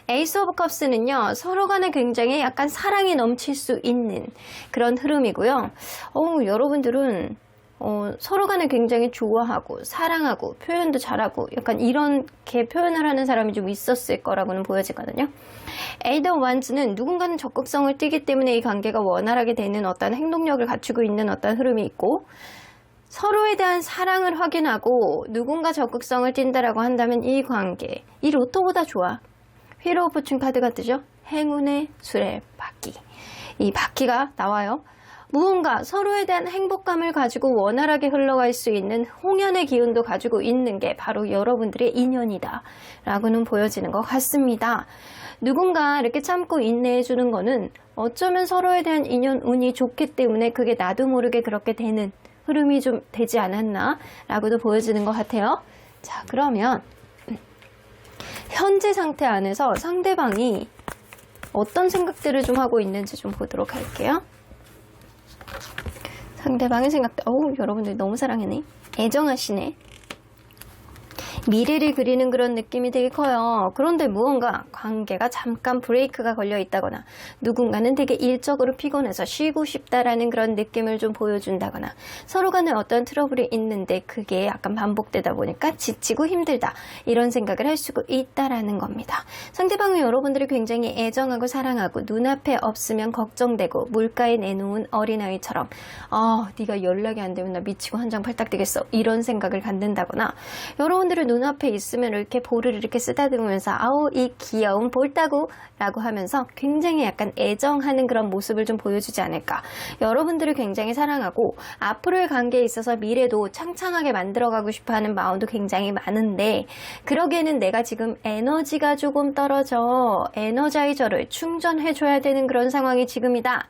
에이스 오브 컵스는요, 서로 간에 굉장히 약간 사랑이 넘칠 수 있는 그런 흐름이고요. 여러분들은 서로 간에 굉장히 좋아하고 사랑하고 표현도 잘하고 약간 이렇게 표현을 하는 사람이 좀 있었을 거라고는 보여지거든요. 에이더 원즈는 누군가는 적극성을 띠기 때문에 이 관계가 원활하게 되는 어떤 행동력을 갖추고 있는 어떤 흐름이 있고 서로에 대한 사랑을 확인하고 누군가 적극성을 띈다라고 한다면 이 관계, 이 로또보다 좋아. 휠 오브 포춘 카드가 뜨죠. 행운의 수레바퀴. 이 바퀴가 나와요. 무언가 서로에 대한 행복감을 가지고 원활하게 흘러갈 수 있는 홍연의 기운도 가지고 있는 게 바로 여러분들의 인연이다 라고는 보여지는 것 같습니다. 누군가 이렇게 참고 인내해 주는 거는 어쩌면 서로에 대한 인연 운이 좋기 때문에 그게 나도 모르게 그렇게 되는 흐름이 좀 되지 않았나 라고도 보여지는 것 같아요. 자, 그러면 현재 상태 안에서 상대방이 어떤 생각들을 좀 하고 있는지 좀 보도록 할게요. 상대방의 생각들, 여러분들 너무 사랑하네. 애정하시네. 미래를 그리는 그런 느낌이 되게 커요. 그런데 무언가 관계가 잠깐 브레이크가 걸려 있다거나 누군가는 되게 일적으로 피곤해서 쉬고 싶다라는 그런 느낌을 좀 보여준다거나 서로 간에 어떤 트러블이 있는데 그게 약간 반복되다 보니까 지치고 힘들다 이런 생각을 할 수가 있다라는 겁니다. 상대방은 여러분들이 굉장히 애정하고 사랑하고 눈앞에 없으면 걱정되고 물가에 내놓은 어린아이처럼 네가 연락이 안 되면 나 미치고 한장 팔딱 뛰겠어 이런 생각을 갖는다거나 여러분들은 눈앞에 있으면 이렇게 볼을 이렇게 쓰다듬으면서 이 귀여운 볼따구 라고 하면서 굉장히 약간 애정하는 그런 모습을 좀 보여주지 않을까. 여러분들을 굉장히 사랑하고 앞으로의 관계에 있어서 미래도 창창하게 만들어가고 싶어하는 마음도 굉장히 많은데 그러기에는 내가 지금 에너지가 조금 떨어져 에너자이저를 충전해줘야 되는 그런 상황이 지금이다.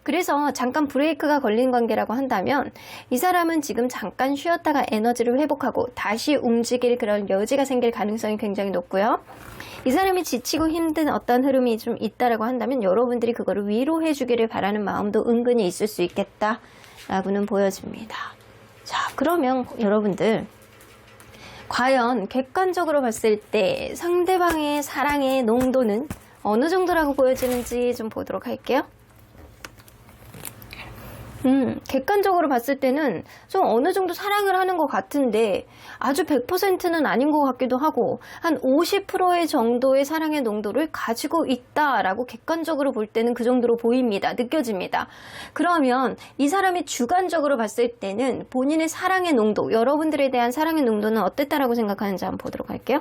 그래서 잠깐 브레이크가 걸린 관계라고 한다면 이 사람은 지금 잠깐 쉬었다가 에너지를 회복하고 다시 움직일 그런 여지가 생길 가능성이 굉장히 높고요. 이 사람이 지치고 힘든 어떤 흐름이 좀 있다라고 한다면 여러분들이 그거를 위로해 주기를 바라는 마음도 은근히 있을 수 있겠다라고는 보여집니다. 자, 그러면 여러분들 과연 객관적으로 봤을 때 상대방의 사랑의 농도는 어느 정도라고 보여지는지 좀 보도록 할게요. 객관적으로 봤을 때는 좀 어느 정도 사랑을 하는 것 같은데 아주 100%는 아닌 것 같기도 하고 한 50%의 정도의 사랑의 농도를 가지고 있다라고 객관적으로 볼 때는 그 정도로 보입니다. 느껴집니다. 그러면 이 사람이 주관적으로 봤을 때는 본인의 사랑의 농도, 여러분들에 대한 사랑의 농도는 어땠다라고 생각하는지 한번 보도록 할게요.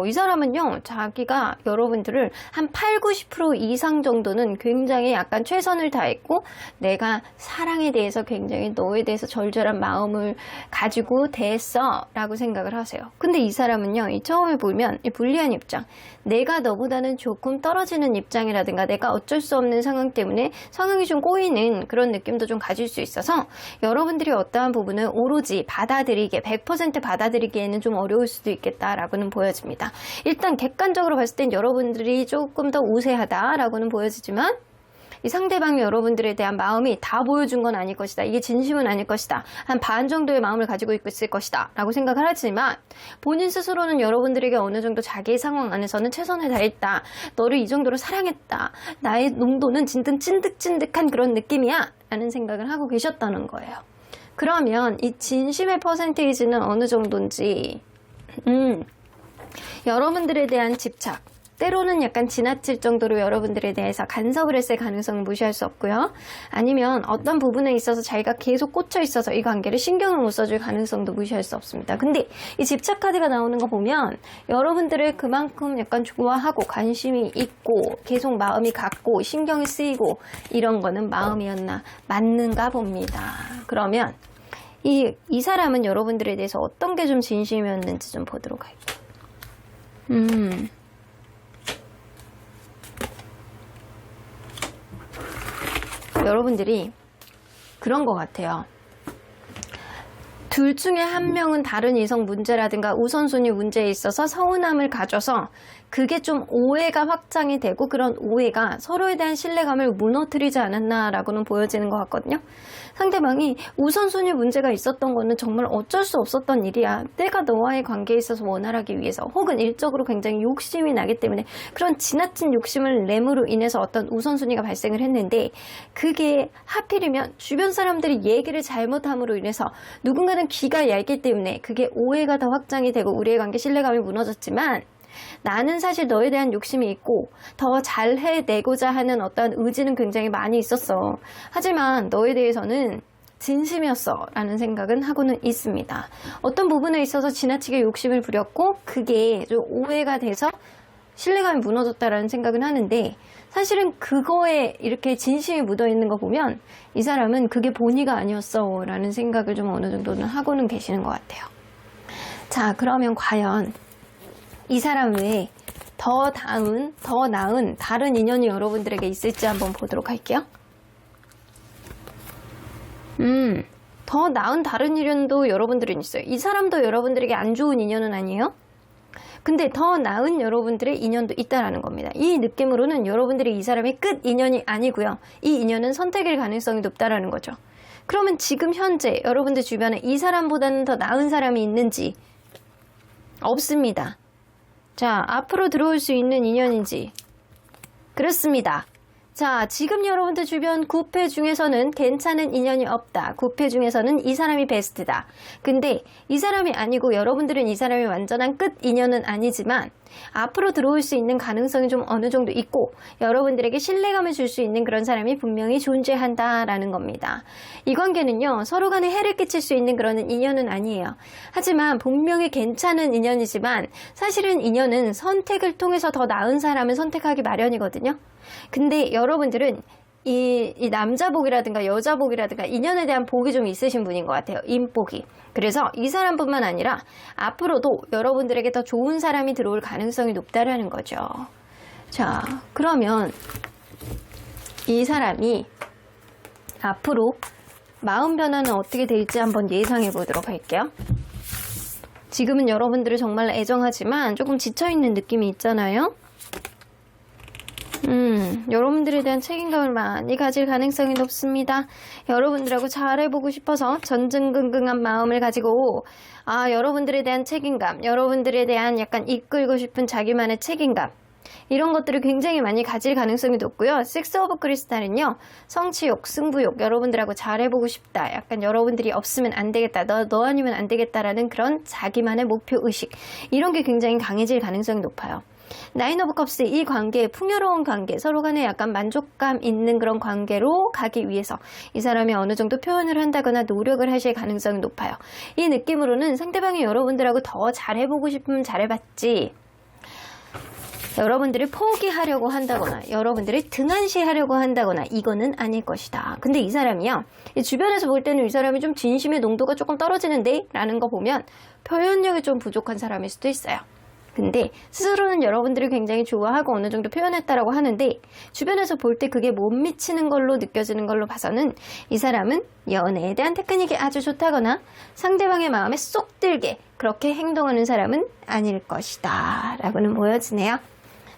이 사람은요, 자기가 여러분들을 한 8, 90% 이상 정도는 굉장히 약간 최선을 다했고, 내가 사랑에 대해서 굉장히 너에 대해서 절절한 마음을 가지고 대했어 라고 생각을 하세요. 근데 이 사람은요, 이 처음에 보면 이 불리한 입장, 내가 너보다는 조금 떨어지는 입장이라든가 내가 어쩔 수 없는 상황 때문에 상황이 좀 꼬이는 그런 느낌도 좀 가질 수 있어서 여러분들이 어떠한 부분을 오로지 받아들이게 100% 받아들이기에는 좀 어려울 수도 있겠다라고는 보여집니다. 일단 객관적으로 봤을 땐 여러분들이 조금 더 우세하다라고는 보여지지만 이 상대방이 여러분들에 대한 마음이 다 보여준 건 아닐 것이다. 이게 진심은 아닐 것이다. 한 반 정도의 마음을 가지고 있을 것이다. 라고 생각을 하지만 본인 스스로는 여러분들에게 어느 정도 자기의 상황 안에서는 최선을 다했다. 너를 이 정도로 사랑했다. 나의 농도는 진짜 찐득찐득한 그런 느낌이야. 라는 생각을 하고 계셨다는 거예요. 그러면 이 진심의 퍼센테이지는 어느 정도인지 여러분들에 대한 집착, 때로는 약간 지나칠 정도로 여러분들에 대해서 간섭을 했을 가능성은 무시할 수 없고요. 아니면 어떤 부분에 있어서 자기가 계속 꽂혀 있어서 이 관계를 신경을 못 써줄 가능성도 무시할 수 없습니다. 근데 이 집착 카드가 나오는 거 보면 여러분들을 그만큼 약간 좋아하고 관심이 있고 계속 마음이 갔고 신경이 쓰이고 이런 거는 마음이었나 맞는가 봅니다. 그러면 이 사람은 여러분들에 대해서 어떤 게 좀 진심이었는지 좀 보도록 할게요. 여러분들이 그런 것 같아요. 둘 중에 한 명은 다른 이성 문제라든가 우선순위 문제에 있어서 서운함을 가져서 그게 좀 오해가 확장이 되고 그런 오해가 서로에 대한 신뢰감을 무너뜨리지 않았나라고는 보여지는 것 같거든요. 상대방이 우선순위 문제가 있었던 거는 정말 어쩔 수 없었던 일이야. 내가 너와의 관계에 있어서 원활하기 위해서 혹은 일적으로 굉장히 욕심이 나기 때문에 그런 지나친 욕심을 램으로 인해서 어떤 우선순위가 발생을 했는데 그게 하필이면 주변 사람들이 얘기를 잘못함으로 인해서 누군가는 귀가 얇기 때문에 그게 오해가 더 확장이 되고 우리의 관계 신뢰감이 무너졌지만 나는 사실 너에 대한 욕심이 있고 더 잘해내고자 하는 어떤 의지는 굉장히 많이 있었어. 하지만 너에 대해서는 진심이었어 라는 생각은 하고는 있습니다. 어떤 부분에 있어서 지나치게 욕심을 부렸고 그게 좀 오해가 돼서 신뢰감이 무너졌다라는 생각은 하는데 사실은 그거에 이렇게 진심이 묻어있는 거 보면 이 사람은 그게 본의가 아니었어 라는 생각을 좀 어느 정도는 하고는 계시는 것 같아요. 자, 그러면 과연 이 사람 외에 더 나은 다른 인연이 여러분들에게 있을지 한번 보도록 할게요. 더 나은 다른 인연도 여러분들은 있어요. 이 사람도 여러분들에게 안 좋은 인연은 아니에요. 근데 더 나은 여러분들의 인연도 있다라는 겁니다. 이 느낌으로는 여러분들이 이 사람의 끝 인연이 아니고요. 이 인연은 선택일 가능성이 높다라는 거죠. 그러면 지금 현재 여러분들 주변에 이 사람보다는 더 나은 사람이 있는지 없습니다. 자, 앞으로 들어올 수 있는 인연인지 그렇습니다. 자, 지금 여러분들 주변 9패 중에서는 괜찮은 인연이 없다. 9패 중에서는 이 사람이 베스트다. 근데 이 사람이 아니고 여러분들은 이 사람이 완전한 끝 인연은 아니지만 앞으로 들어올 수 있는 가능성이 좀 어느 정도 있고 여러분들에게 신뢰감을 줄 수 있는 그런 사람이 분명히 존재한다라는 겁니다. 이 관계는요, 서로 간에 해를 끼칠 수 있는 그런 인연은 아니에요. 하지만 분명히 괜찮은 인연이지만 사실은 인연은 선택을 통해서 더 나은 사람을 선택하기 마련이거든요. 근데 여러분들은 이 남자복이라든가 여자복이라든가 인연에 대한 복이 좀 있으신 분인 것 같아요. 인복이. 그래서 이 사람뿐만 아니라 앞으로도 여러분들에게 더 좋은 사람이 들어올 가능성이 높다라는 거죠. 자, 그러면 이 사람이 앞으로 마음 변화는 어떻게 될지 한번 예상해 보도록 할게요. 지금은 여러분들을 정말 애정하지만 조금 지쳐있는 느낌이 있잖아요. 여러분들에 대한 책임감을 많이 가질 가능성이 높습니다. 여러분들하고 잘해보고 싶어서 전전긍긍한 마음을 가지고 여러분들에 대한 책임감, 여러분들에 대한 약간 이끌고 싶은 자기만의 책임감 이런 것들을 굉장히 많이 가질 가능성이 높고요. 식스 오브 크리스탈은요, 성취욕, 승부욕, 여러분들하고 잘해보고 싶다, 약간 여러분들이 없으면 안 되겠다, 너 아니면 안 되겠다라는 그런 자기만의 목표의식 이런 게 굉장히 강해질 가능성이 높아요. 나인 오브 컵스, 이 관계, 풍요로운 관계, 서로 간에 약간 만족감 있는 그런 관계로 가기 위해서 이 사람이 어느 정도 표현을 한다거나 노력을 하실 가능성이 높아요. 이 느낌으로는 상대방이 여러분들하고 더 잘해보고 싶으면 잘해봤지, 여러분들이 포기하려고 한다거나 여러분들이 등한시하려고 한다거나 이거는 아닐 것이다. 근데 이 사람이요, 주변에서 볼 때는 이 사람이 좀 진심의 농도가 조금 떨어지는데 라는 거 보면 표현력이 좀 부족한 사람일 수도 있어요. 근데 스스로는 여러분들이 굉장히 좋아하고 어느 정도 표현했다라고 하는데 주변에서 볼 때 그게 못 미치는 걸로 느껴지는 걸로 봐서는 이 사람은 연애에 대한 테크닉이 아주 좋다거나 상대방의 마음에 쏙 들게 그렇게 행동하는 사람은 아닐 것이다 라고는 보여지네요.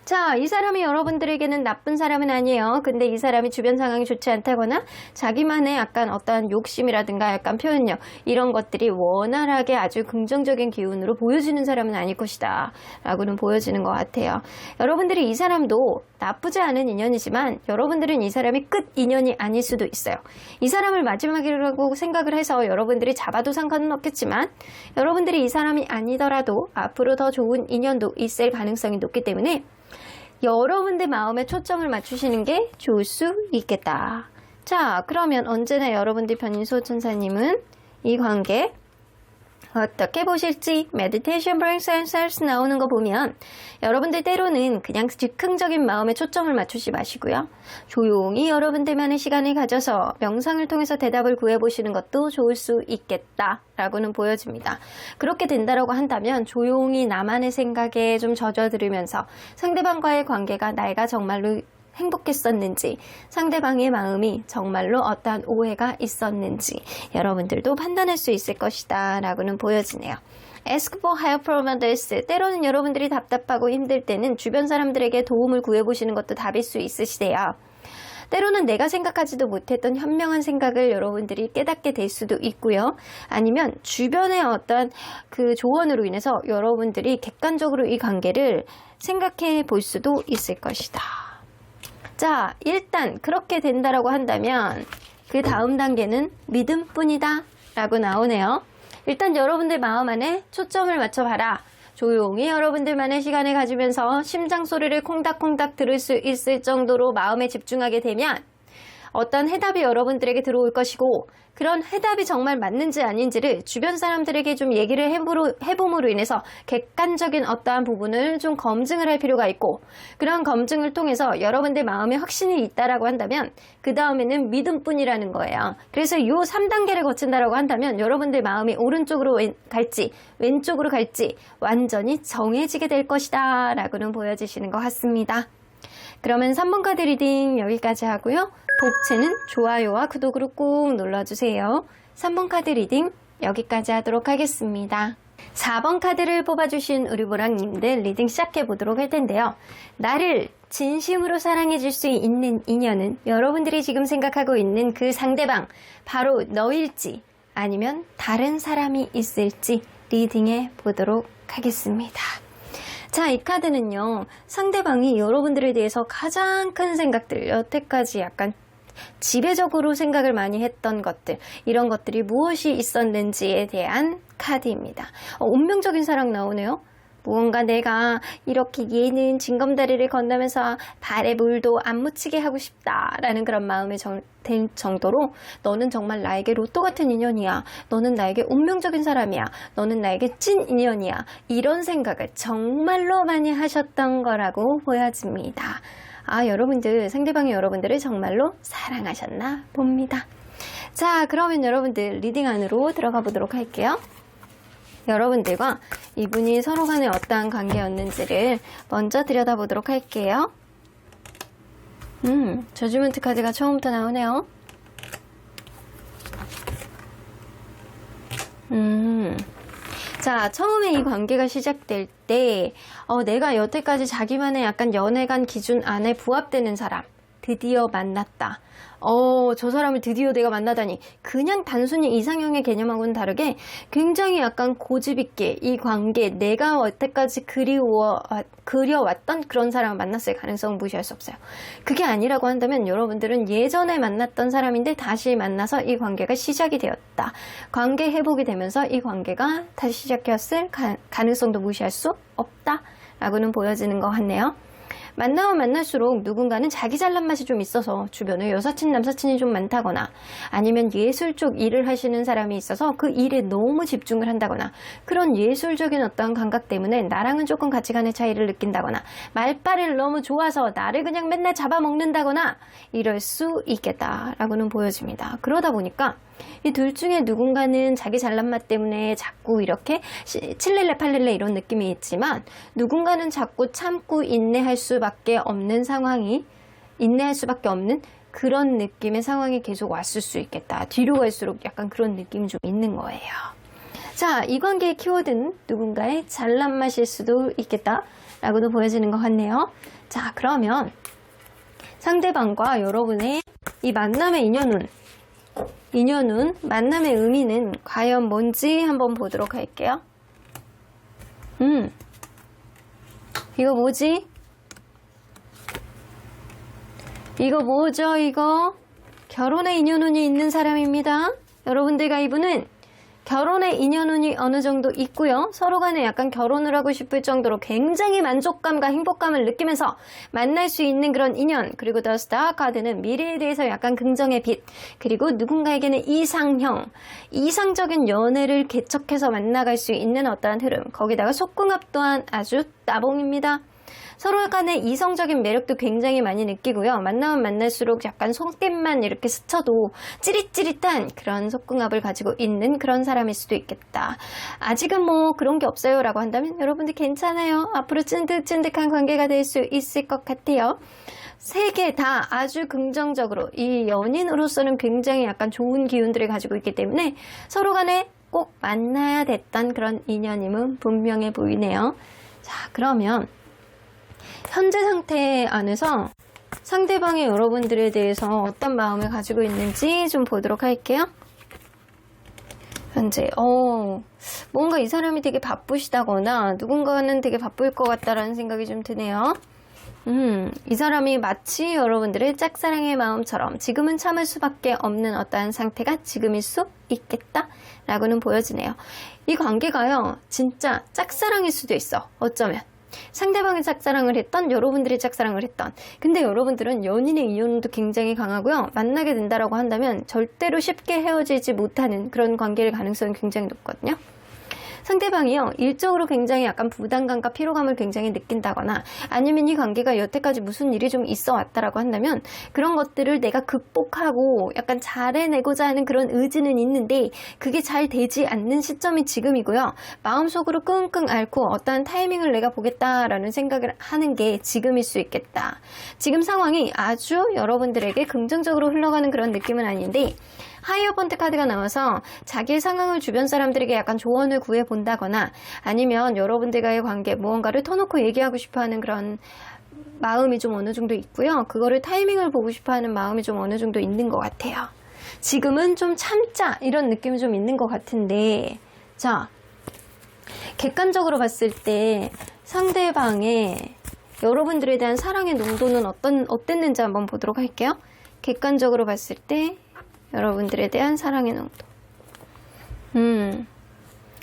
자, 이 사람이 여러분들에게는 나쁜 사람은 아니에요. 근데 이 사람이 주변 상황이 좋지 않다거나 자기만의 약간 어떤 욕심이라든가 약간 표현력 이런 것들이 원활하게 아주 긍정적인 기운으로 보여지는 사람은 아닐 것이다 라고는 보여지는 것 같아요. 여러분들이 이 사람도 나쁘지 않은 인연이지만 여러분들은 이 사람이 끝 인연이 아닐 수도 있어요. 이 사람을 마지막이라고 생각을 해서 여러분들이 잡아도 상관은 없겠지만 여러분들이 이 사람이 아니더라도 앞으로 더 좋은 인연도 있을 가능성이 높기 때문에 여러분들 마음에 초점을 맞추시는 게 좋을 수 있겠다. 자, 그러면 언제나 여러분들 편인 소천사님은 이 관계 어떻게 보실지 메디테이션 브링스 앤 셀스 나오는 거 보면 여러분들 때로는 그냥 즉흥적인 마음에 초점을 맞추지 마시고요. 조용히 여러분들만의 시간을 가져서 명상을 통해서 대답을 구해보시는 것도 좋을 수 있겠다라고는 보여집니다. 그렇게 된다라고 한다면 조용히 나만의 생각에 좀 젖어들으면서 상대방과의 관계가 내가 정말로 행복했었는지, 상대방의 마음이 정말로 어떠한 오해가 있었는지 여러분들도 판단할 수 있을 것이다 라고는 보여지네요. Ask for help from others. 때로는 여러분들이 답답하고 힘들 때는 주변 사람들에게 도움을 구해보시는 것도 답일 수 있으시대요. 때로는 내가 생각하지도 못했던 현명한 생각을 여러분들이 깨닫게 될 수도 있고요. 아니면 주변의 어떤 그 조언으로 인해서 여러분들이 객관적으로 이 관계를 생각해 볼 수도 있을 것이다. 자, 일단 그렇게 된다라고 한다면 그 다음 단계는 믿음뿐이다 라고 나오네요. 일단 여러분들 마음 안에 초점을 맞춰봐라. 조용히 여러분들만의 시간을 가지면서 심장 소리를 콩닥콩닥 들을 수 있을 정도로 마음에 집중하게 되면 어떤 해답이 여러분들에게 들어올 것이고 그런 해답이 정말 맞는지 아닌지를 주변 사람들에게 좀 얘기를 해봄으로 인해서 객관적인 어떠한 부분을 좀 검증을 할 필요가 있고 그런 검증을 통해서 여러분들 마음에 확신이 있다라고 한다면 그 다음에는 믿음뿐이라는 거예요. 그래서 이 3단계를 거친다라고 한다면 여러분들 마음이 오른쪽으로 갈지 왼쪽으로 갈지 완전히 정해지게 될 것이다 라고는 보여지시는 것 같습니다. 그러면 3번 카드 리딩 여기까지 하고요. 복채는 좋아요와 구독으로 꼭 눌러주세요. 3번 카드 리딩 여기까지 하도록 하겠습니다. 4번 카드를 뽑아주신 우리 보랑님들 리딩 시작해 보도록 할 텐데요. 나를 진심으로 사랑해 줄 수 있는 인연은 여러분들이 지금 생각하고 있는 그 상대방 바로 너일지 아니면 다른 사람이 있을지 리딩해 보도록 하겠습니다. 자, 이 카드는요, 상대방이 여러분들에 대해서 가장 큰 생각들, 여태까지 약간 지배적으로 생각을 많이 했던 것들, 이런 것들이 무엇이 있었는지에 대한 카드입니다. 운명적인 사랑 나오네요. 무언가 내가 이렇게 얘는 징검다리를 건너면서 발에 물도 안 묻히게 하고 싶다라는 그런 마음이 될 정도로 너는 정말 나에게 로또 같은 인연이야. 너는 나에게 운명적인 사람이야. 너는 나에게 찐 인연이야. 이런 생각을 정말로 많이 하셨던 거라고 보여집니다. 아, 여러분들, 상대방이 여러분들을 정말로 사랑하셨나 봅니다. 자, 그러면 여러분들 리딩 안으로 들어가 보도록 할게요. 여러분들과 이분이 서로 간에 어떠한 관계였는지를 먼저 들여다보도록 할게요. 저지먼트 카드가 처음부터 나오네요. 자, 처음에 이 관계가 시작될 때 내가 여태까지 자기만의 약간 연애관 기준 안에 부합되는 사람 드디어 만났다. 저 사람을 드디어 내가 만나다니. 그냥 단순히 이상형의 개념하고는 다르게 굉장히 약간 고집있게 이 관계, 내가 여태까지 그려왔던 그런 사람을 만났을 가능성은 무시할 수 없어요. 그게 아니라고 한다면 여러분들은 예전에 만났던 사람인데 다시 만나서 이 관계가 시작이 되었다. 관계 회복이 되면서 이 관계가 다시 시작되었을 가능성도 무시할 수 없다 라고는 보여지는 것 같네요. 만나면 만날수록 누군가는 자기 잘난 맛이 좀 있어서 주변에 여사친, 남사친이 좀 많다거나 아니면 예술 쪽 일을 하시는 사람이 있어서 그 일에 너무 집중을 한다거나 그런 예술적인 어떤 감각 때문에 나랑은 조금 가치관의 차이를 느낀다거나 말빨을 너무 좋아서 나를 그냥 맨날 잡아먹는다거나 이럴 수 있겠다라고는 보여집니다. 그러다 보니까 이 둘 중에 누군가는 자기 잘난 맛 때문에 자꾸 이렇게 칠렐레 팔렐레 이런 느낌이 있지만 누군가는 자꾸 참고 인내할 수밖에 없는 상황이 인내할 수밖에 없는 그런 느낌의 상황이 계속 왔을 수 있겠다. 뒤로 갈수록 약간 그런 느낌이 좀 있는 거예요. 자, 이 관계의 키워드는 누군가의 잘난 맛일 수도 있겠다 라고도 보여지는 것 같네요. 자, 그러면 상대방과 여러분의 이 만남의 인연운, 만남의 의미는 과연 뭔지 한번 보도록 할게요. 이거 뭐지? 이거 뭐죠, 이거? 결혼의 인연운이 있는 사람입니다. 여러분들과 이분은 결혼의 인연운이 어느 정도 있고요. 서로 간에 약간 결혼을 하고 싶을 정도로 굉장히 만족감과 행복감을 느끼면서 만날 수 있는 그런 인연. 그리고 더 스타 카드는 미래에 대해서 약간 긍정의 빛. 그리고 누군가에게는 이상적인 연애를 개척해서 만나갈 수 있는 어떠한 흐름. 거기다가 속궁합 또한 아주 따봉입니다. 서로 간의 이성적인 매력도 굉장히 많이 느끼고요. 만나면 만날수록 약간 손끝만 이렇게 스쳐도 찌릿찌릿한 그런 속궁합을 가지고 있는 그런 사람일 수도 있겠다. 아직은 뭐 그런 게 없어요 라고 한다면 여러분들 괜찮아요. 앞으로 찐득찐득한 관계가 될 수 있을 것 같아요. 세 개 다 아주 긍정적으로 이 연인으로서는 굉장히 약간 좋은 기운들을 가지고 있기 때문에 서로 간에 꼭 만나야 됐던 그런 인연임은 분명해 보이네요. 자, 그러면 현재 상태 안에서 상대방이 여러분들에 대해서 어떤 마음을 가지고 있는지 좀 보도록 할게요. 현재 뭔가 이 사람이 되게 바쁘시다거나 누군가는 되게 바쁠 것 같다라는 생각이 좀 드네요. 이 사람이 마치 여러분들의 짝사랑의 마음처럼 지금은 참을 수밖에 없는 어떠한 상태가 지금일 수 있겠다 라고는 보여지네요. 이 관계가요 진짜 짝사랑일 수도 있어. 어쩌면 상대방이 짝사랑을 했던 여러분들이 짝사랑을 했던 근데 여러분들은 연인의 인연도 굉장히 강하고요. 만나게 된다라고 한다면 절대로 쉽게 헤어지지 못하는 그런 관계일 가능성이 굉장히 높거든요. 상대방이요 일적으로 굉장히 약간 부담감과 피로감을 굉장히 느낀다거나 아니면 이 관계가 여태까지 무슨 일이 좀 있어 왔다라고 한다면 그런 것들을 내가 극복하고 약간 잘 해내고자 하는 그런 의지는 있는데 그게 잘 되지 않는 시점이 지금이고요. 마음속으로 끙끙 앓고 어떠한 타이밍을 내가 보겠다라는 생각을 하는 게 지금일 수 있겠다. 지금 상황이 아주 여러분들에게 긍정적으로 흘러가는 그런 느낌은 아닌데 하이어번트 카드가 나와서 자기의 상황을 주변 사람들에게 약간 조언을 구해본다거나 아니면 여러분들과의 관계 무언가를 터놓고 얘기하고 싶어하는 그런 마음이 좀 어느 정도 있고요. 그거를 타이밍을 보고 싶어하는 마음이 좀 어느 정도 있는 것 같아요. 지금은 좀 참자 이런 느낌이 좀 있는 것 같은데 자 객관적으로 봤을 때 상대방의 여러분들에 대한 사랑의 농도는 어땠는지 한번 보도록 할게요. 객관적으로 봤을 때 여러분들에 대한 사랑의 농도.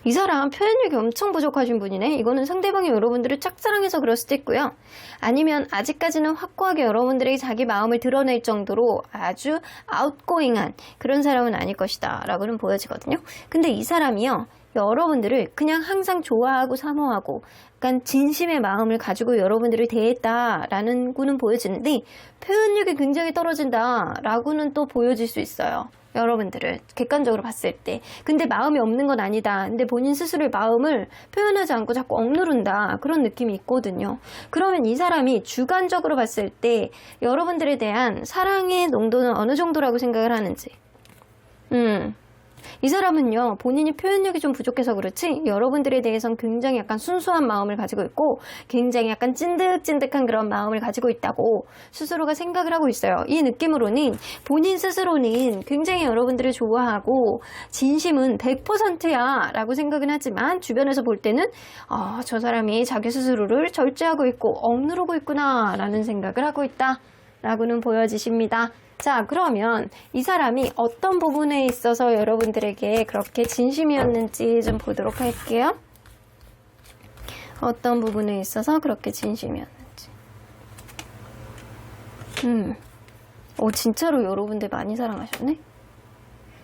이 사람 표현력이 엄청 부족하신 분이네. 이거는 상대방이 여러분들을 짝사랑해서 그럴 수도 있고요. 아니면 아직까지는 확고하게 여러분들에게 자기 마음을 드러낼 정도로 아주 아웃고잉한 그런 사람은 아닐 것이다 라고는 보여지거든요. 근데 이 사람이요. 여러분들을 그냥 항상 좋아하고 사모하고 약간 진심의 마음을 가지고 여러분들을 대했다라는 거는 보여지는데 표현력이 굉장히 떨어진다라고는 또 보여질 수 있어요. 여러분들을 객관적으로 봤을 때. 근데 마음이 없는 건 아니다. 근데 본인 스스로의 마음을 표현하지 않고 자꾸 억누른다. 그런 느낌이 있거든요. 그러면 이 사람이 주관적으로 봤을 때 여러분들에 대한 사랑의 농도는 어느 정도라고 생각을 하는지. 이 사람은요 본인이 표현력이 좀 부족해서 그렇지 여러분들에 대해서는 굉장히 약간 순수한 마음을 가지고 있고 굉장히 약간 찐득찐득한 그런 마음을 가지고 있다고 스스로가 생각을 하고 있어요. 이 느낌으로는 본인 스스로는 굉장히 여러분들을 좋아하고 진심은 100%야 라고 생각은 하지만 주변에서 볼 때는 저 사람이 자기 스스로를 절제하고 있고 억누르고 있구나 라는 생각을 하고 있다 라고는 보여지십니다. 자, 그러면 이 사람이 어떤 부분에 있어서 여러분들에게 그렇게 진심이었는지 좀 보도록 할게요. 어떤 부분에 있어서 그렇게 진심이었는지. 진짜로 여러분들 많이 사랑하셨네?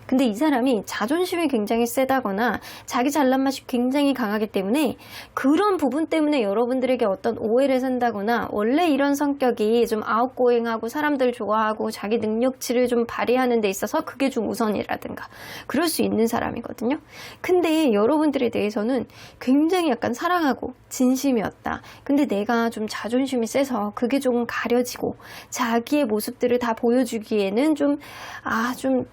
근데 이 사람이 자존심이 굉장히 세다거나 자기 잘난 맛이 굉장히 강하기 때문에 그런 부분 때문에 여러분들에게 어떤 오해를 산다거나 원래 이런 성격이 좀 아웃고잉하고 사람들 좋아하고 자기 능력치를 좀 발휘하는 데 있어서 그게 좀 우선이라든가 그럴 수 있는 사람이거든요. 근데 여러분들에 대해서는 굉장히 약간 사랑하고 진심이었다. 근데 내가 좀 자존심이 세서 그게 조금 가려지고 자기의 모습들을 다 보여주기에는 좀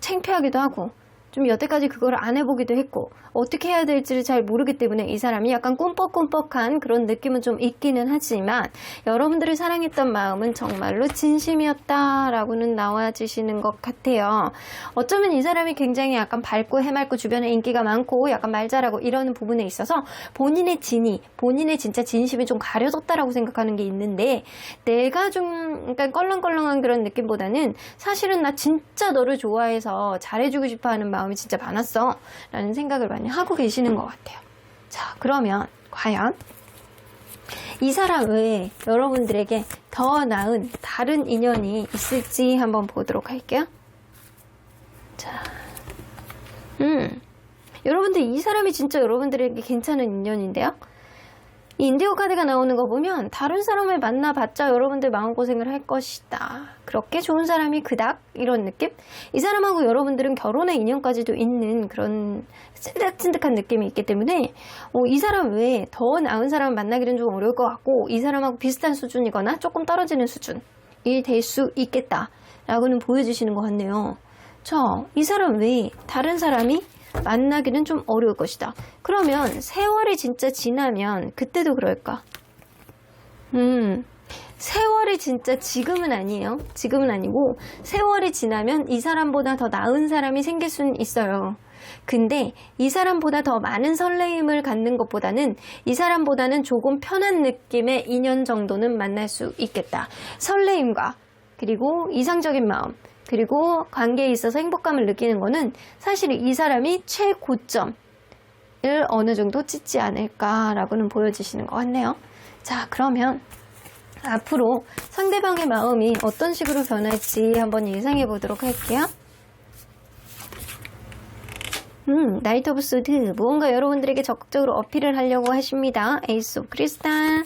창피하기도 하고 좀 여태까지 그걸 안 해보기도 했고 어떻게 해야 될지를 잘 모르기 때문에 이 사람이 약간 꿈뻑꿈뻑한 그런 느낌은 좀 있기는 하지만 여러분들을 사랑했던 마음은 정말로 진심이었다라고는 나와주시는 것 같아요. 어쩌면 이 사람이 굉장히 약간 밝고 해맑고 주변에 인기가 많고 약간 말 잘하고 이러는 부분에 있어서 본인의 진짜 진심이 좀 가려졌다라고 생각하는 게 있는데 내가 좀 약간 껄렁껄렁한 그런 느낌보다는 사실은 나 진짜 너를 좋아해서 잘해주고 싶어하는 마음이 진짜 많았어 라는 생각을 많이 하고 계시는 것 같아요. 자, 그러면 과연 이 사람 외에 여러분들에게 더 나은 다른 인연이 있을지 한번 보도록 할게요. 자, 여러분들 이 사람이 진짜 여러분들에게 괜찮은 인연인데요. 이 인디고 카드가 나오는 거 보면 다른 사람을 만나봤자 여러분들 마음고생을 할 것이다. 그렇게 좋은 사람이 그닥 이런 느낌? 이 사람하고 여러분들은 결혼의 인연까지도 있는 그런 찐득찐득한 느낌이 있기 때문에 이 사람 외에 더 나은 사람을 만나기는 좀 어려울 것 같고 이 사람하고 비슷한 수준이거나 조금 떨어지는 수준이 될 수 있겠다 라고는 보여주시는 것 같네요. 이 사람 외에 다른 사람이 만나기는 좀 어려울 것이다. 그러면 세월이 진짜 지나면 그때도 그럴까? 세월이 진짜 지금은 아니에요. 지금은 아니고 세월이 지나면 이 사람보다 더 나은 사람이 생길 수는 있어요. 근데 이 사람보다 더 많은 설레임을 갖는 것보다는 이 사람보다는 조금 편한 느낌의 인연 정도는 만날 수 있겠다. 설레임과 그리고 이상적인 마음 그리고 관계에 있어서 행복감을 느끼는 거는 사실 이 사람이 최고점을 어느 정도 찍지 않을까라고는 보여주시는 것 같네요. 자, 그러면 앞으로 상대방의 마음이 어떤 식으로 변할지 한번 예상해 보도록 할게요. 나이트 오브 소드 무언가 여러분들에게 적극적으로 어필을 하려고 하십니다. 에이스 오브 크리스탈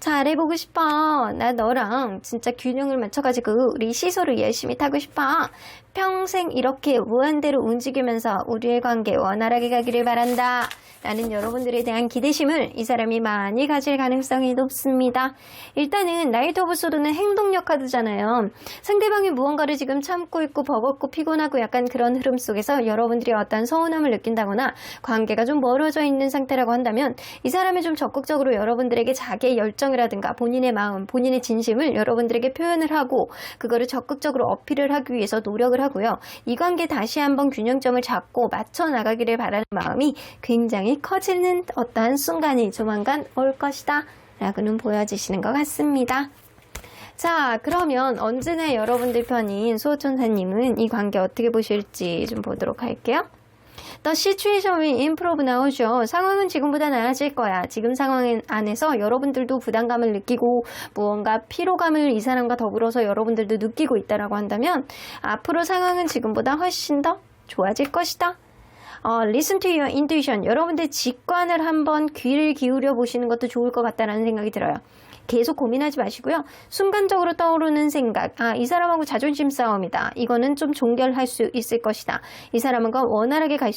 잘해보고 싶어. 나 너랑 진짜 균형을 맞춰가지고 우리 시소를 열심히 타고 싶어. 평생 이렇게 무한대로 움직이면서 우리의 관계 원활하게 가기를 바란다. 라는 여러분들에 대한 기대심을 이 사람이 많이 가질 가능성이 높습니다. 일단은 나이트 오브 소드는 행동력 카드잖아요. 상대방이 무언가를 지금 참고 있고 버겁고 피곤하고 약간 그런 흐름 속에서 여러분들이 어떤 서운함을 느낀다거나 관계가 좀 멀어져 있는 상태라고 한다면 이 사람이 좀 적극적으로 여러분들에게 자기의 열정이라든가 본인의 마음, 본인의 진심을 여러분들에게 표현을 하고 그거를 적극적으로 어필을 하기 위해서 노력을 하고요. 이 관계 다시 한번 균형점을 잡고 맞춰 나가기를 바라는 마음이 굉장히 커지는 어떠한 순간이 조만간 올 것이다 라고는 보여지시는 것 같습니다. 자, 그러면 언제나 여러분들 편인 수호천사님은 이 관계 어떻게 보실지 좀 보도록 할게요. The situation will improve 나오죠. 상황은 지금보다 나아질 거야. 지금 상황 안에서 여러분들도 부담감을 느끼고 무언가 피로감을 이 사람과 더불어서 여러분들도 느끼고 있다라고 한다면 앞으로 상황은 지금보다 훨씬 더 좋아질 것이다. Listen to your intuition. 여러분들 직관을 한번 귀를 기울여 보시는 것도 좋을 것 같다라는 생각이 들어요. 계속 고민하지 마시고요. 순간적으로 떠오르는 생각, 이 사람하고 자존심 싸움이다. 이거는 좀 종결할 수 있을 것이다. 이 사람과 원활하게 갈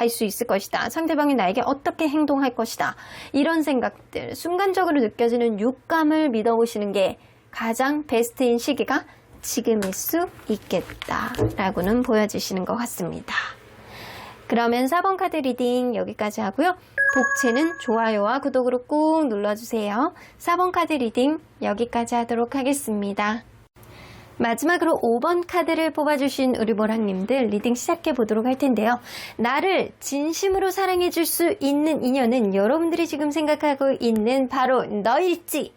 수 있을 것이다. 상대방이 나에게 어떻게 행동할 것이다. 이런 생각들, 순간적으로 느껴지는 육감을 믿어보시는 게 가장 베스트인 시기가 지금일 수 있겠다라고는 보여주시는 것 같습니다. 그러면 4번 카드 리딩 여기까지 하고요. 복채는 좋아요와 구독으로 꾹 눌러주세요. 4번 카드 리딩 여기까지 하도록 하겠습니다. 마지막으로 5번 카드를 뽑아주신 우리 모랑님들 리딩 시작해 보도록 할 텐데요. 나를 진심으로 사랑해 줄 수 있는 인연은 여러분들이 지금 생각하고 있는 바로 너일지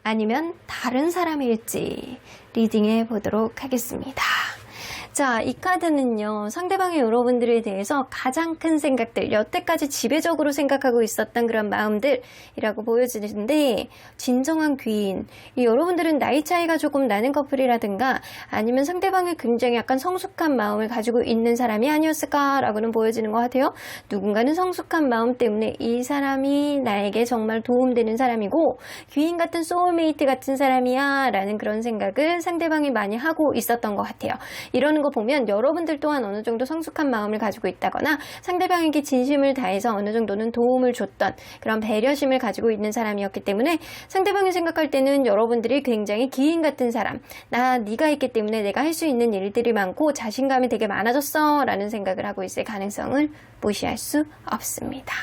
아니면 다른 사람일지 리딩해 보도록 하겠습니다. 자, 이 카드는요, 상대방의 여러분들에 대해서 가장 큰 생각들, 여태까지 지배적으로 생각하고 있었던 그런 마음들이라고 보여지는데, 진정한 귀인, 이 여러분들은 나이 차이가 조금 나는 커플이라든가 아니면 상대방이 굉장히 약간 성숙한 마음을 가지고 있는 사람이 아니었을까라고는 보여지는 것 같아요. 누군가는 성숙한 마음 때문에 이 사람이 나에게 정말 도움되는 사람이고 귀인 같은 소울메이트 같은 사람이야 라는 그런 생각을 상대방이 많이 하고 있었던 것 같아요. 이러는 거 보면 여러분들 또한 어느 정도 성숙한 마음을 가지고 있다거나 상대방에게 진심을 다해서 어느 정도는 도움을 줬던 그런 배려심을 가지고 있는 사람이었기 때문에 상대방이 생각할 때는 여러분들이 굉장히 기인 같은 사람, 네가 있기 때문에 내가 할 수 있는 일들이 많고 자신감이 되게 많아졌어 라는 생각을 하고 있을 가능성을 무시할 수 없습니다.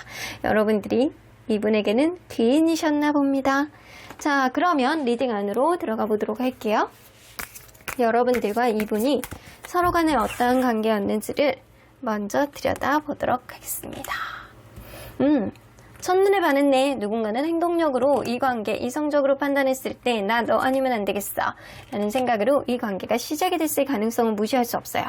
여러분들이 이분에게는 귀인이셨나 봅니다. 자, 그러면 리딩 안으로 들어가 보도록 할게요. 여러분들과 이분이 서로 간에 어떠한 관계였는지를 먼저 들여다보도록 하겠습니다. 첫눈에 반했네. 누군가는 행동력으로 이 관계, 이성적으로 판단했을 때 나 너 아니면 안 되겠어 라는 생각으로 이 관계가 시작이 됐을 가능성은 무시할 수 없어요.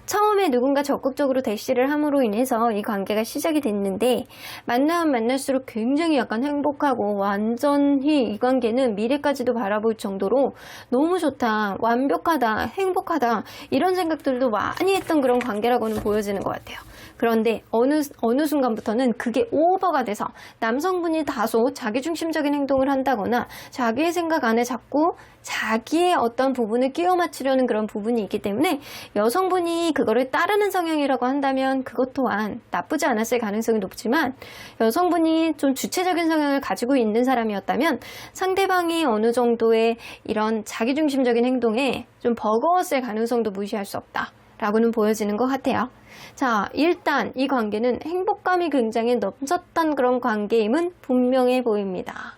처음에 누군가 적극적으로 대시를 함으로 인해서 이 관계가 시작이 됐는데 만나면 만날수록 굉장히 약간 행복하고 완전히 이 관계는 미래까지도 바라볼 정도로 너무 좋다, 완벽하다, 행복하다 이런 생각들도 많이 했던 그런 관계라고는 보여지는 것 같아요. 그런데 어느 순간부터는 그게 오버가 돼서 남성분이 다소 자기중심적인 행동을 한다거나 자기의 생각 안에 자꾸 자기의 어떤 부분을 끼워 맞추려는 그런 부분이 있기 때문에 여성분이 그거를 따르는 성향이라고 한다면 그것 또한 나쁘지 않았을 가능성이 높지만 여성분이 좀 주체적인 성향을 가지고 있는 사람이었다면 상대방이 어느 정도의 이런 자기중심적인 행동에 좀 버거웠을 가능성도 무시할 수 없다 라고는 보여지는 것 같아요. 자, 일단 이 관계는 행복감이 굉장히 넘쳤던 그런 관계임은 분명해 보입니다.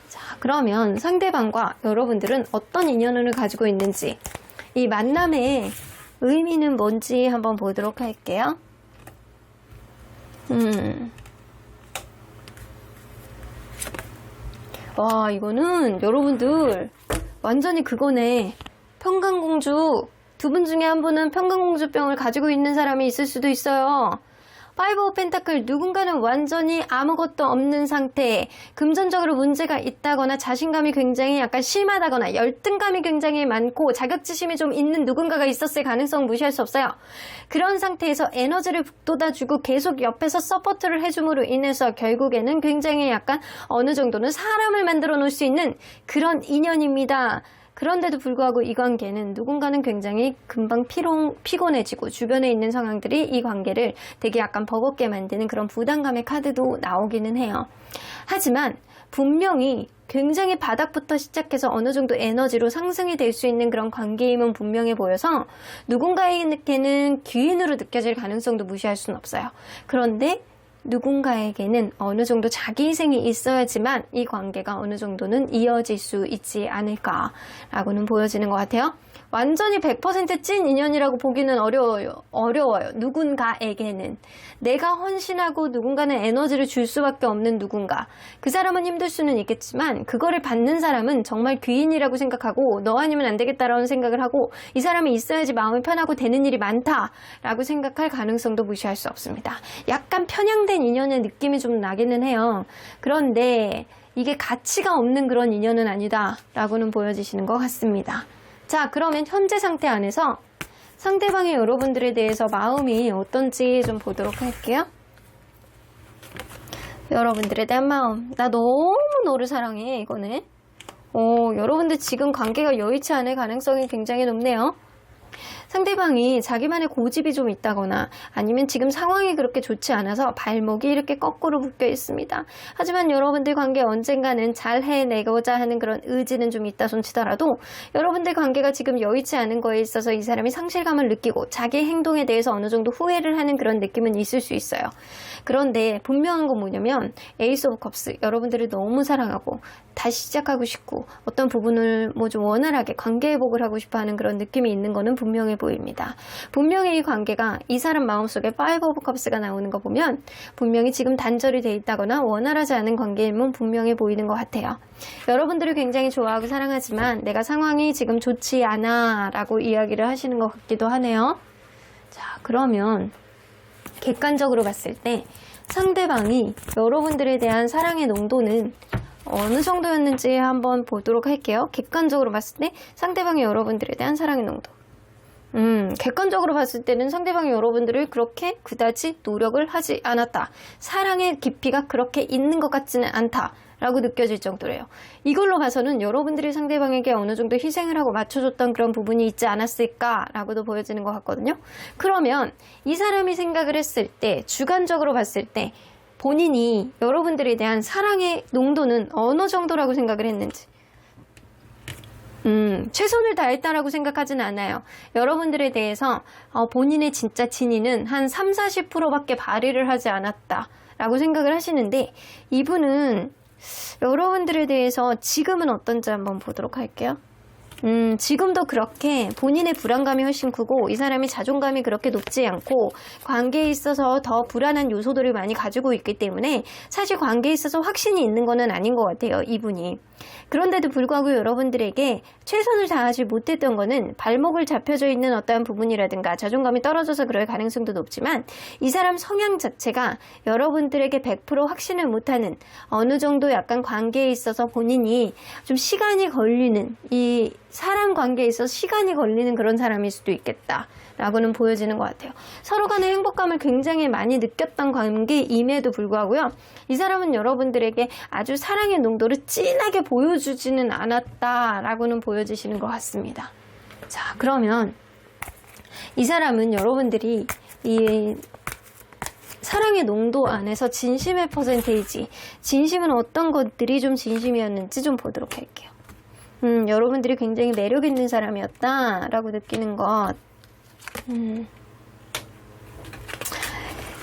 자, 그러면 상대방과 여러분들은 어떤 인연을 가지고 있는지 이 만남의 의미는 뭔지 한번 보도록 할게요. 와, 이거는 여러분들 완전히 그거네. 평강공주. 두 분 중에 한 분은 평강공주병을 가지고 있는 사람이 있을 수도 있어요. 파이브 오브 펜타클, 누군가는 완전히 아무것도 없는 상태, 금전적으로 문제가 있다거나 자신감이 굉장히 약간 심하다거나 열등감이 굉장히 많고 자격지심이 좀 있는 누군가가 있었을 가능성은 무시할 수 없어요. 그런 상태에서 에너지를 북돋아주고 계속 옆에서 서포트를 해줌으로 인해서 결국에는 굉장히 약간 어느 정도는 사람을 만들어 놓을 수 있는 그런 인연입니다. 그런데도 불구하고 이 관계는 누군가는 굉장히 금방 피곤해지고 주변에 있는 상황들이 이 관계를 되게 약간 버겁게 만드는 그런 부담감의 카드도 나오기는 해요. 하지만 분명히 굉장히 바닥부터 시작해서 어느 정도 에너지로 상승이 될 수 있는 그런 관계임은 분명해 보여서 누군가에게는 귀인으로 느껴질 가능성도 무시할 수는 없어요. 그런데 누군가에게는 어느 정도 자기 희생이 있어야지만 이 관계가 어느 정도는 이어질 수 있지 않을까라고는 보여지는 것 같아요. 완전히 100% 찐 인연이라고 보기는 어려워요. 누군가에게는. 내가 헌신하고 누군가는 에너지를 줄 수밖에 없는 누군가. 그 사람은 힘들 수는 있겠지만 그거를 받는 사람은 정말 귀인이라고 생각하고 너 아니면 안 되겠다라는 생각을 하고 이 사람이 있어야지 마음이 편하고 되는 일이 많다라고 생각할 가능성도 무시할 수 없습니다. 약간 편향된 인연의 느낌이 좀 나기는 해요. 그런데 이게 가치가 없는 그런 인연은 아니다라고는 보여지시는 것 같습니다. 자, 그러면 현재 상태 안에서 상대방의 여러분들에 대해서 마음이 어떤지 좀 보도록 할게요. 여러분들에 대한 마음. 나 너무 너를 사랑해, 이거네. 여러분들 지금 관계가 여의치 않을 가능성이 굉장히 높네요. 상대방이 자기만의 고집이 좀 있다거나 아니면 지금 상황이 그렇게 좋지 않아서 발목이 이렇게 거꾸로 묶여 있습니다. 하지만 여러분들 관계 언젠가는 잘 해내고자 하는 그런 의지는 좀 있다 손치더라도 여러분들 관계가 지금 여의치 않은 거에 있어서 이 사람이 상실감을 느끼고 자기의 행동에 대해서 어느 정도 후회를 하는 그런 느낌은 있을 수 있어요. 그런데 분명한 건 뭐냐면 에이스 오브 컵스, 여러분들을 너무 사랑하고 다시 시작하고 싶고 어떤 부분을 뭐 좀 원활하게 관계 회복을 하고 싶어 하는 그런 느낌이 있는 거는 분명해 보입니다. 분명히 이 관계가 이 사람 마음속에 파이브 오브 컵스가 나오는 거 보면 분명히 지금 단절이 돼 있다거나 원활하지 않은 관계임은 분명해 보이는 것 같아요. 여러분들을 굉장히 좋아하고 사랑하지만 내가 상황이 지금 좋지 않아 라고 이야기를 하시는 것 같기도 하네요. 자, 그러면 객관적으로 봤을 때 상대방이 여러분들에 대한 사랑의 농도는 어느 정도였는지 한번 보도록 할게요. 객관적으로 봤을 때 상대방이 여러분들에 대한 사랑의 농도. 객관적으로 봤을 때는 상대방이 여러분들을 그렇게 그다지 노력을 하지 않았다. 사랑의 깊이가 그렇게 있는 것 같지는 않다. 라고 느껴질 정도래요. 이걸로 봐서는 여러분들이 상대방에게 어느 정도 희생을 하고 맞춰줬던 그런 부분이 있지 않았을까라고도 보여지는 것 같거든요. 그러면 이 사람이 생각을 했을 때, 주관적으로 봤을 때 본인이 여러분들에 대한 사랑의 농도는 어느 정도라고 생각을 했는지. 최선을 다했다라고 생각하진 않아요. 여러분들에 대해서 본인의 진짜 진의는 한 30-40%밖에 발휘를 하지 않았다라고 생각을 하시는데, 이분은 여러분들에 대해서 지금은 어떤지 한번 보도록 할게요. 지금도 그렇게 본인의 불안감이 훨씬 크고 이 사람이 자존감이 그렇게 높지 않고 관계에 있어서 더 불안한 요소들을 많이 가지고 있기 때문에 사실 관계에 있어서 확신이 있는 거는 아닌 것 같아요, 이분이. 그런데도 불구하고 여러분들에게 최선을 다하지 못했던 거는 발목을 잡혀져 있는 어떠한 부분이라든가 자존감이 떨어져서 그럴 가능성도 높지만 이 사람 성향 자체가 여러분들에게 100% 확신을 못하는, 어느 정도 약간 관계에 있어서 본인이 좀 시간이 걸리는, 이 사람 관계에 있어서 시간이 걸리는 그런 사람일 수도 있겠다 라고는 보여지는 것 같아요. 서로 간의 행복감을 굉장히 많이 느꼈던 관계임에도 불구하고요, 이 사람은 여러분들에게 아주 사랑의 농도를 진하게 보여주지는 않았다 라고는 보여지시는 것 같습니다. 자, 그러면 이 사람은 여러분들이 이 사랑의 농도 안에서 진심의 퍼센테이지, 진심은 어떤 것들이 좀 진심이었는지 좀 보도록 할게요. 여러분들이 굉장히 매력 있는 사람이었다 라고 느끼는 것.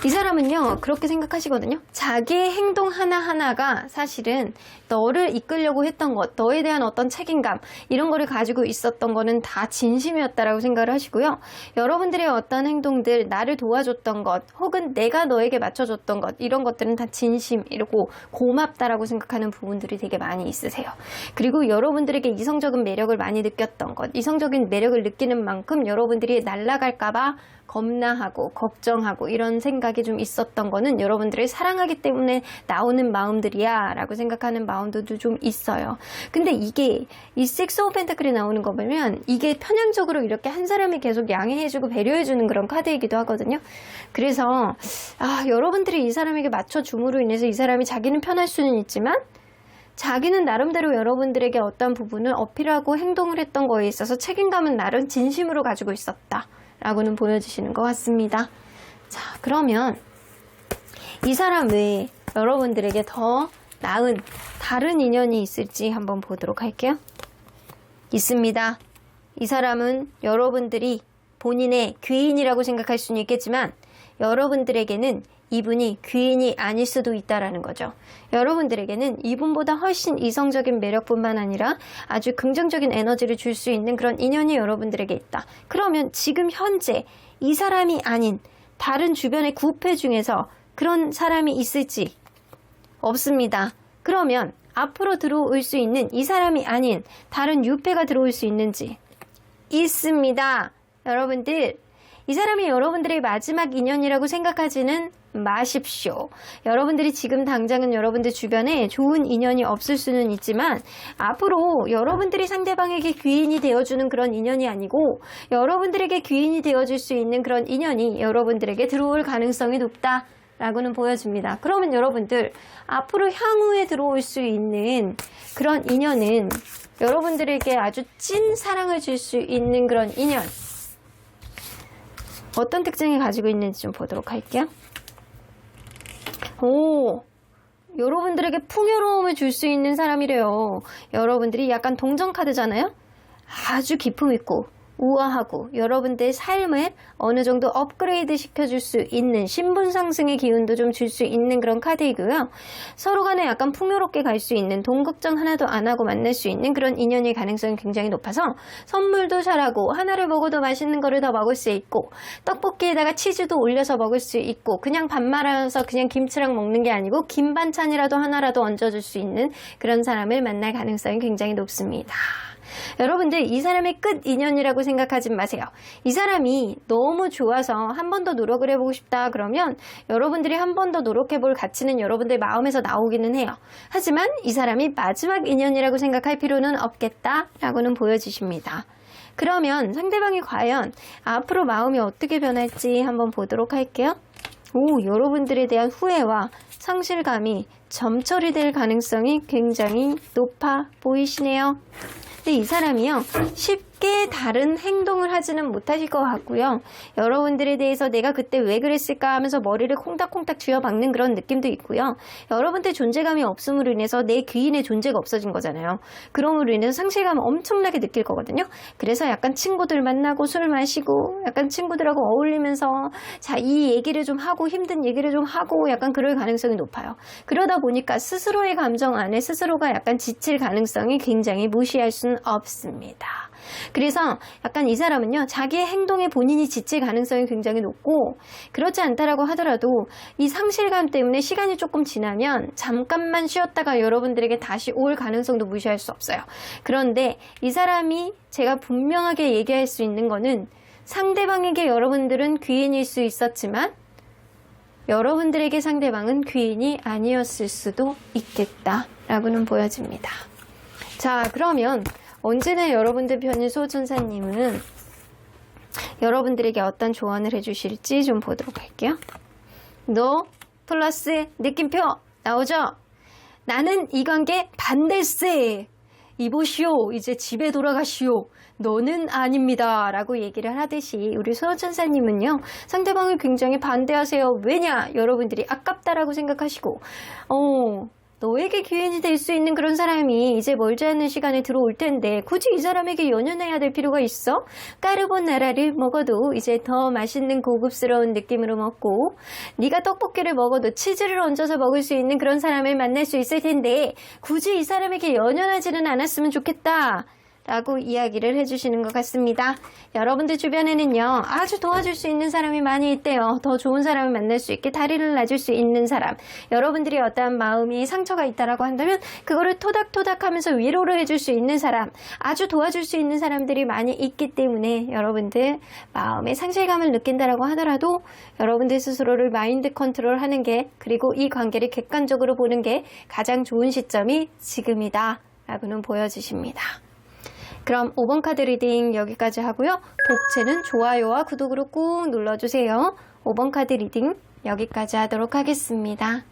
이 사람은요, 그렇게 생각하시거든요. 자기의 행동 하나하나가 사실은 너를 이끌려고 했던 것, 너에 대한 어떤 책임감, 이런 거를 가지고 있었던 거는 다 진심이었다라고 생각을 하시고요. 여러분들의 어떤 행동들, 나를 도와줬던 것, 혹은 내가 너에게 맞춰줬던 것, 이런 것들은 다 진심이고 고맙다라고 생각하는 부분들이 되게 많이 있으세요. 그리고 여러분들에게 이성적인 매력을 많이 느꼈던 것, 이성적인 매력을 느끼는 만큼 여러분들이 날아갈까봐 겁나하고 걱정하고 이런 생각이 좀 있었던 거는 여러분들을 사랑하기 때문에 나오는 마음들이야 라고 생각하는 마음들도 좀 있어요. 근데 이게 이 식스 오브 펜타클이 나오는 거 보면 이게 편향적으로 이렇게 한 사람이 계속 양해해주고 배려해주는 그런 카드이기도 하거든요. 그래서 여러분들이 이 사람에게 맞춰줌으로 인해서 이 사람이 자기는 편할 수는 있지만 자기는 나름대로 여러분들에게 어떤 부분을 어필하고 행동을 했던 거에 있어서 책임감은 나름 진심으로 가지고 있었다 라고는 보여주시는 것 같습니다. 자, 그러면 이 사람 외에 여러분들에게 더 나은 다른 인연이 있을지 한번 보도록 할게요. 있습니다. 이 사람은 여러분들이 본인의 귀인이라고 생각할 수는 있겠지만 여러분들에게는 이분이 귀인이 아닐 수도 있다라는 거죠. 여러분들에게는 이분보다 훨씬 이성적인 매력뿐만 아니라 아주 긍정적인 에너지를 줄 수 있는 그런 인연이 여러분들에게 있다. 그러면 지금 현재 이 사람이 아닌 다른 주변의 구패 중에서 그런 사람이 있을지? 없습니다. 그러면 앞으로 들어올 수 있는 이 사람이 아닌 다른 유패가 들어올 수 있는지? 있습니다. 여러분들, 이 사람이 여러분들의 마지막 인연이라고 생각하지는 마십시오. 여러분들이 지금 당장은 여러분들 주변에 좋은 인연이 없을 수는 있지만 앞으로 여러분들이 상대방에게 귀인이 되어주는 그런 인연이 아니고 여러분들에게 귀인이 되어줄 수 있는 그런 인연이 여러분들에게 들어올 가능성이 높다 라고는 보여줍니다. 그러면 여러분들 앞으로 향후에 들어올 수 있는 그런 인연은 여러분들에게 아주 찐 사랑을 줄 수 있는 그런 인연, 어떤 특징을 가지고 있는지 좀 보도록 할게요. 여러분들에게 풍요로움을 줄 수 있는 사람이래요. 여러분들이 약간 동정 카드잖아요. 아주 기품 있고 우아하고 여러분들의 삶을 어느 정도 업그레이드 시켜줄 수 있는 신분 상승의 기운도 좀 줄 수 있는 그런 카드이고요. 서로 간에 약간 풍요롭게 갈 수 있는, 돈 걱정 하나도 안 하고 만날 수 있는 그런 인연의 가능성이 굉장히 높아서 선물도 잘하고 하나를 먹어도 맛있는 거를 더 먹을 수 있고, 떡볶이에다가 치즈도 올려서 먹을 수 있고, 그냥 밥 말아서 그냥 김치랑 먹는 게 아니고 김 반찬이라도 하나라도 얹어줄 수 있는 그런 사람을 만날 가능성이 굉장히 높습니다. 여러분들, 이 사람의 끝 인연이라고 생각하지 마세요. 이 사람이 너무 좋아서 한 번 더 노력을 해보고 싶다 그러면 여러분들이 한 번 더 노력해볼 가치는 여러분들 마음에서 나오기는 해요. 하지만 이 사람이 마지막 인연이라고 생각할 필요는 없겠다라고는 보여주십니다. 그러면 상대방이 과연 앞으로 마음이 어떻게 변할지 한번 보도록 할게요. 여러분들에 대한 후회와 상실감이 점철이 될 가능성이 굉장히 높아 보이시네요. 근데 이 사람이요, 쉽게 다른 행동을 하지는 못하실 것 같고요. 여러분들에 대해서 내가 그때 왜 그랬을까 하면서 머리를 콩닥콩닥 쥐어박는 그런 느낌도 있고요. 여러분들 존재감이 없음으로 인해서 내 귀인의 존재가 없어진 거잖아요. 그럼으로 인해서 상실감을 엄청나게 느낄 거거든요. 그래서 약간 친구들 만나고 술 마시고 약간 친구들하고 어울리면서 자, 이 얘기를 좀 하고 힘든 얘기를 좀 하고 약간 그럴 가능성이 높아요. 그러다 보니까 스스로의 감정 안에 스스로가 약간 지칠 가능성이 굉장히 무시할 수는 없습니다. 그래서 약간 이 사람은요, 자기의 행동에 본인이 지칠 가능성이 굉장히 높고, 그렇지 않다라고 하더라도 이 상실감 때문에 시간이 조금 지나면 잠깐만 쉬었다가 여러분들에게 다시 올 가능성도 무시할 수 없어요. 그런데 이 사람이 제가 분명하게 얘기할 수 있는 거는, 상대방에게 여러분들은 귀인일 수 있었지만 여러분들에게 상대방은 귀인이 아니었을 수도 있겠다라고는 보여집니다. 자, 그러면 언제나 여러분들 편인 소천사님은 여러분들에게 어떤 조언을 해주실지 좀 보도록 할게요. 너 플러스 느낌표 나오죠? 나는 이 관계 반대세. 이보시오. 이제 집에 돌아가시오. 너는 아닙니다. 라고 얘기를 하듯이 우리 소천사님은요, 상대방을 굉장히 반대하세요. 왜냐? 여러분들이 아깝다라고 생각하시고, 너에게 귀인이 될 수 있는 그런 사람이 이제 멀지 않은 시간에 들어올 텐데 굳이 이 사람에게 연연해야 될 필요가 있어? 까르보나라를 먹어도 이제 더 맛있는 고급스러운 느낌으로 먹고, 네가 떡볶이를 먹어도 치즈를 얹어서 먹을 수 있는 그런 사람을 만날 수 있을 텐데 굳이 이 사람에게 연연하지는 않았으면 좋겠다 라고 이야기를 해주시는 것 같습니다. 여러분들 주변에는요, 아주 도와줄 수 있는 사람이 많이 있대요. 더 좋은 사람을 만날 수 있게 다리를 놔줄 수 있는 사람, 여러분들이 어떠한 마음이 상처가 있다라고 한다면 그거를 토닥토닥 하면서 위로를 해줄 수 있는 사람, 아주 도와줄 수 있는 사람들이 많이 있기 때문에 여러분들 마음의 상실감을 느낀다라고 하더라도 여러분들 스스로를 마인드 컨트롤 하는 게, 그리고 이 관계를 객관적으로 보는 게 가장 좋은 시점이 지금이다 라고는 보여주십니다. 그럼 5번 카드 리딩 여기까지 하고요. 복채는 좋아요와 구독으로 꾹 눌러주세요. 5번 카드 리딩 여기까지 하도록 하겠습니다.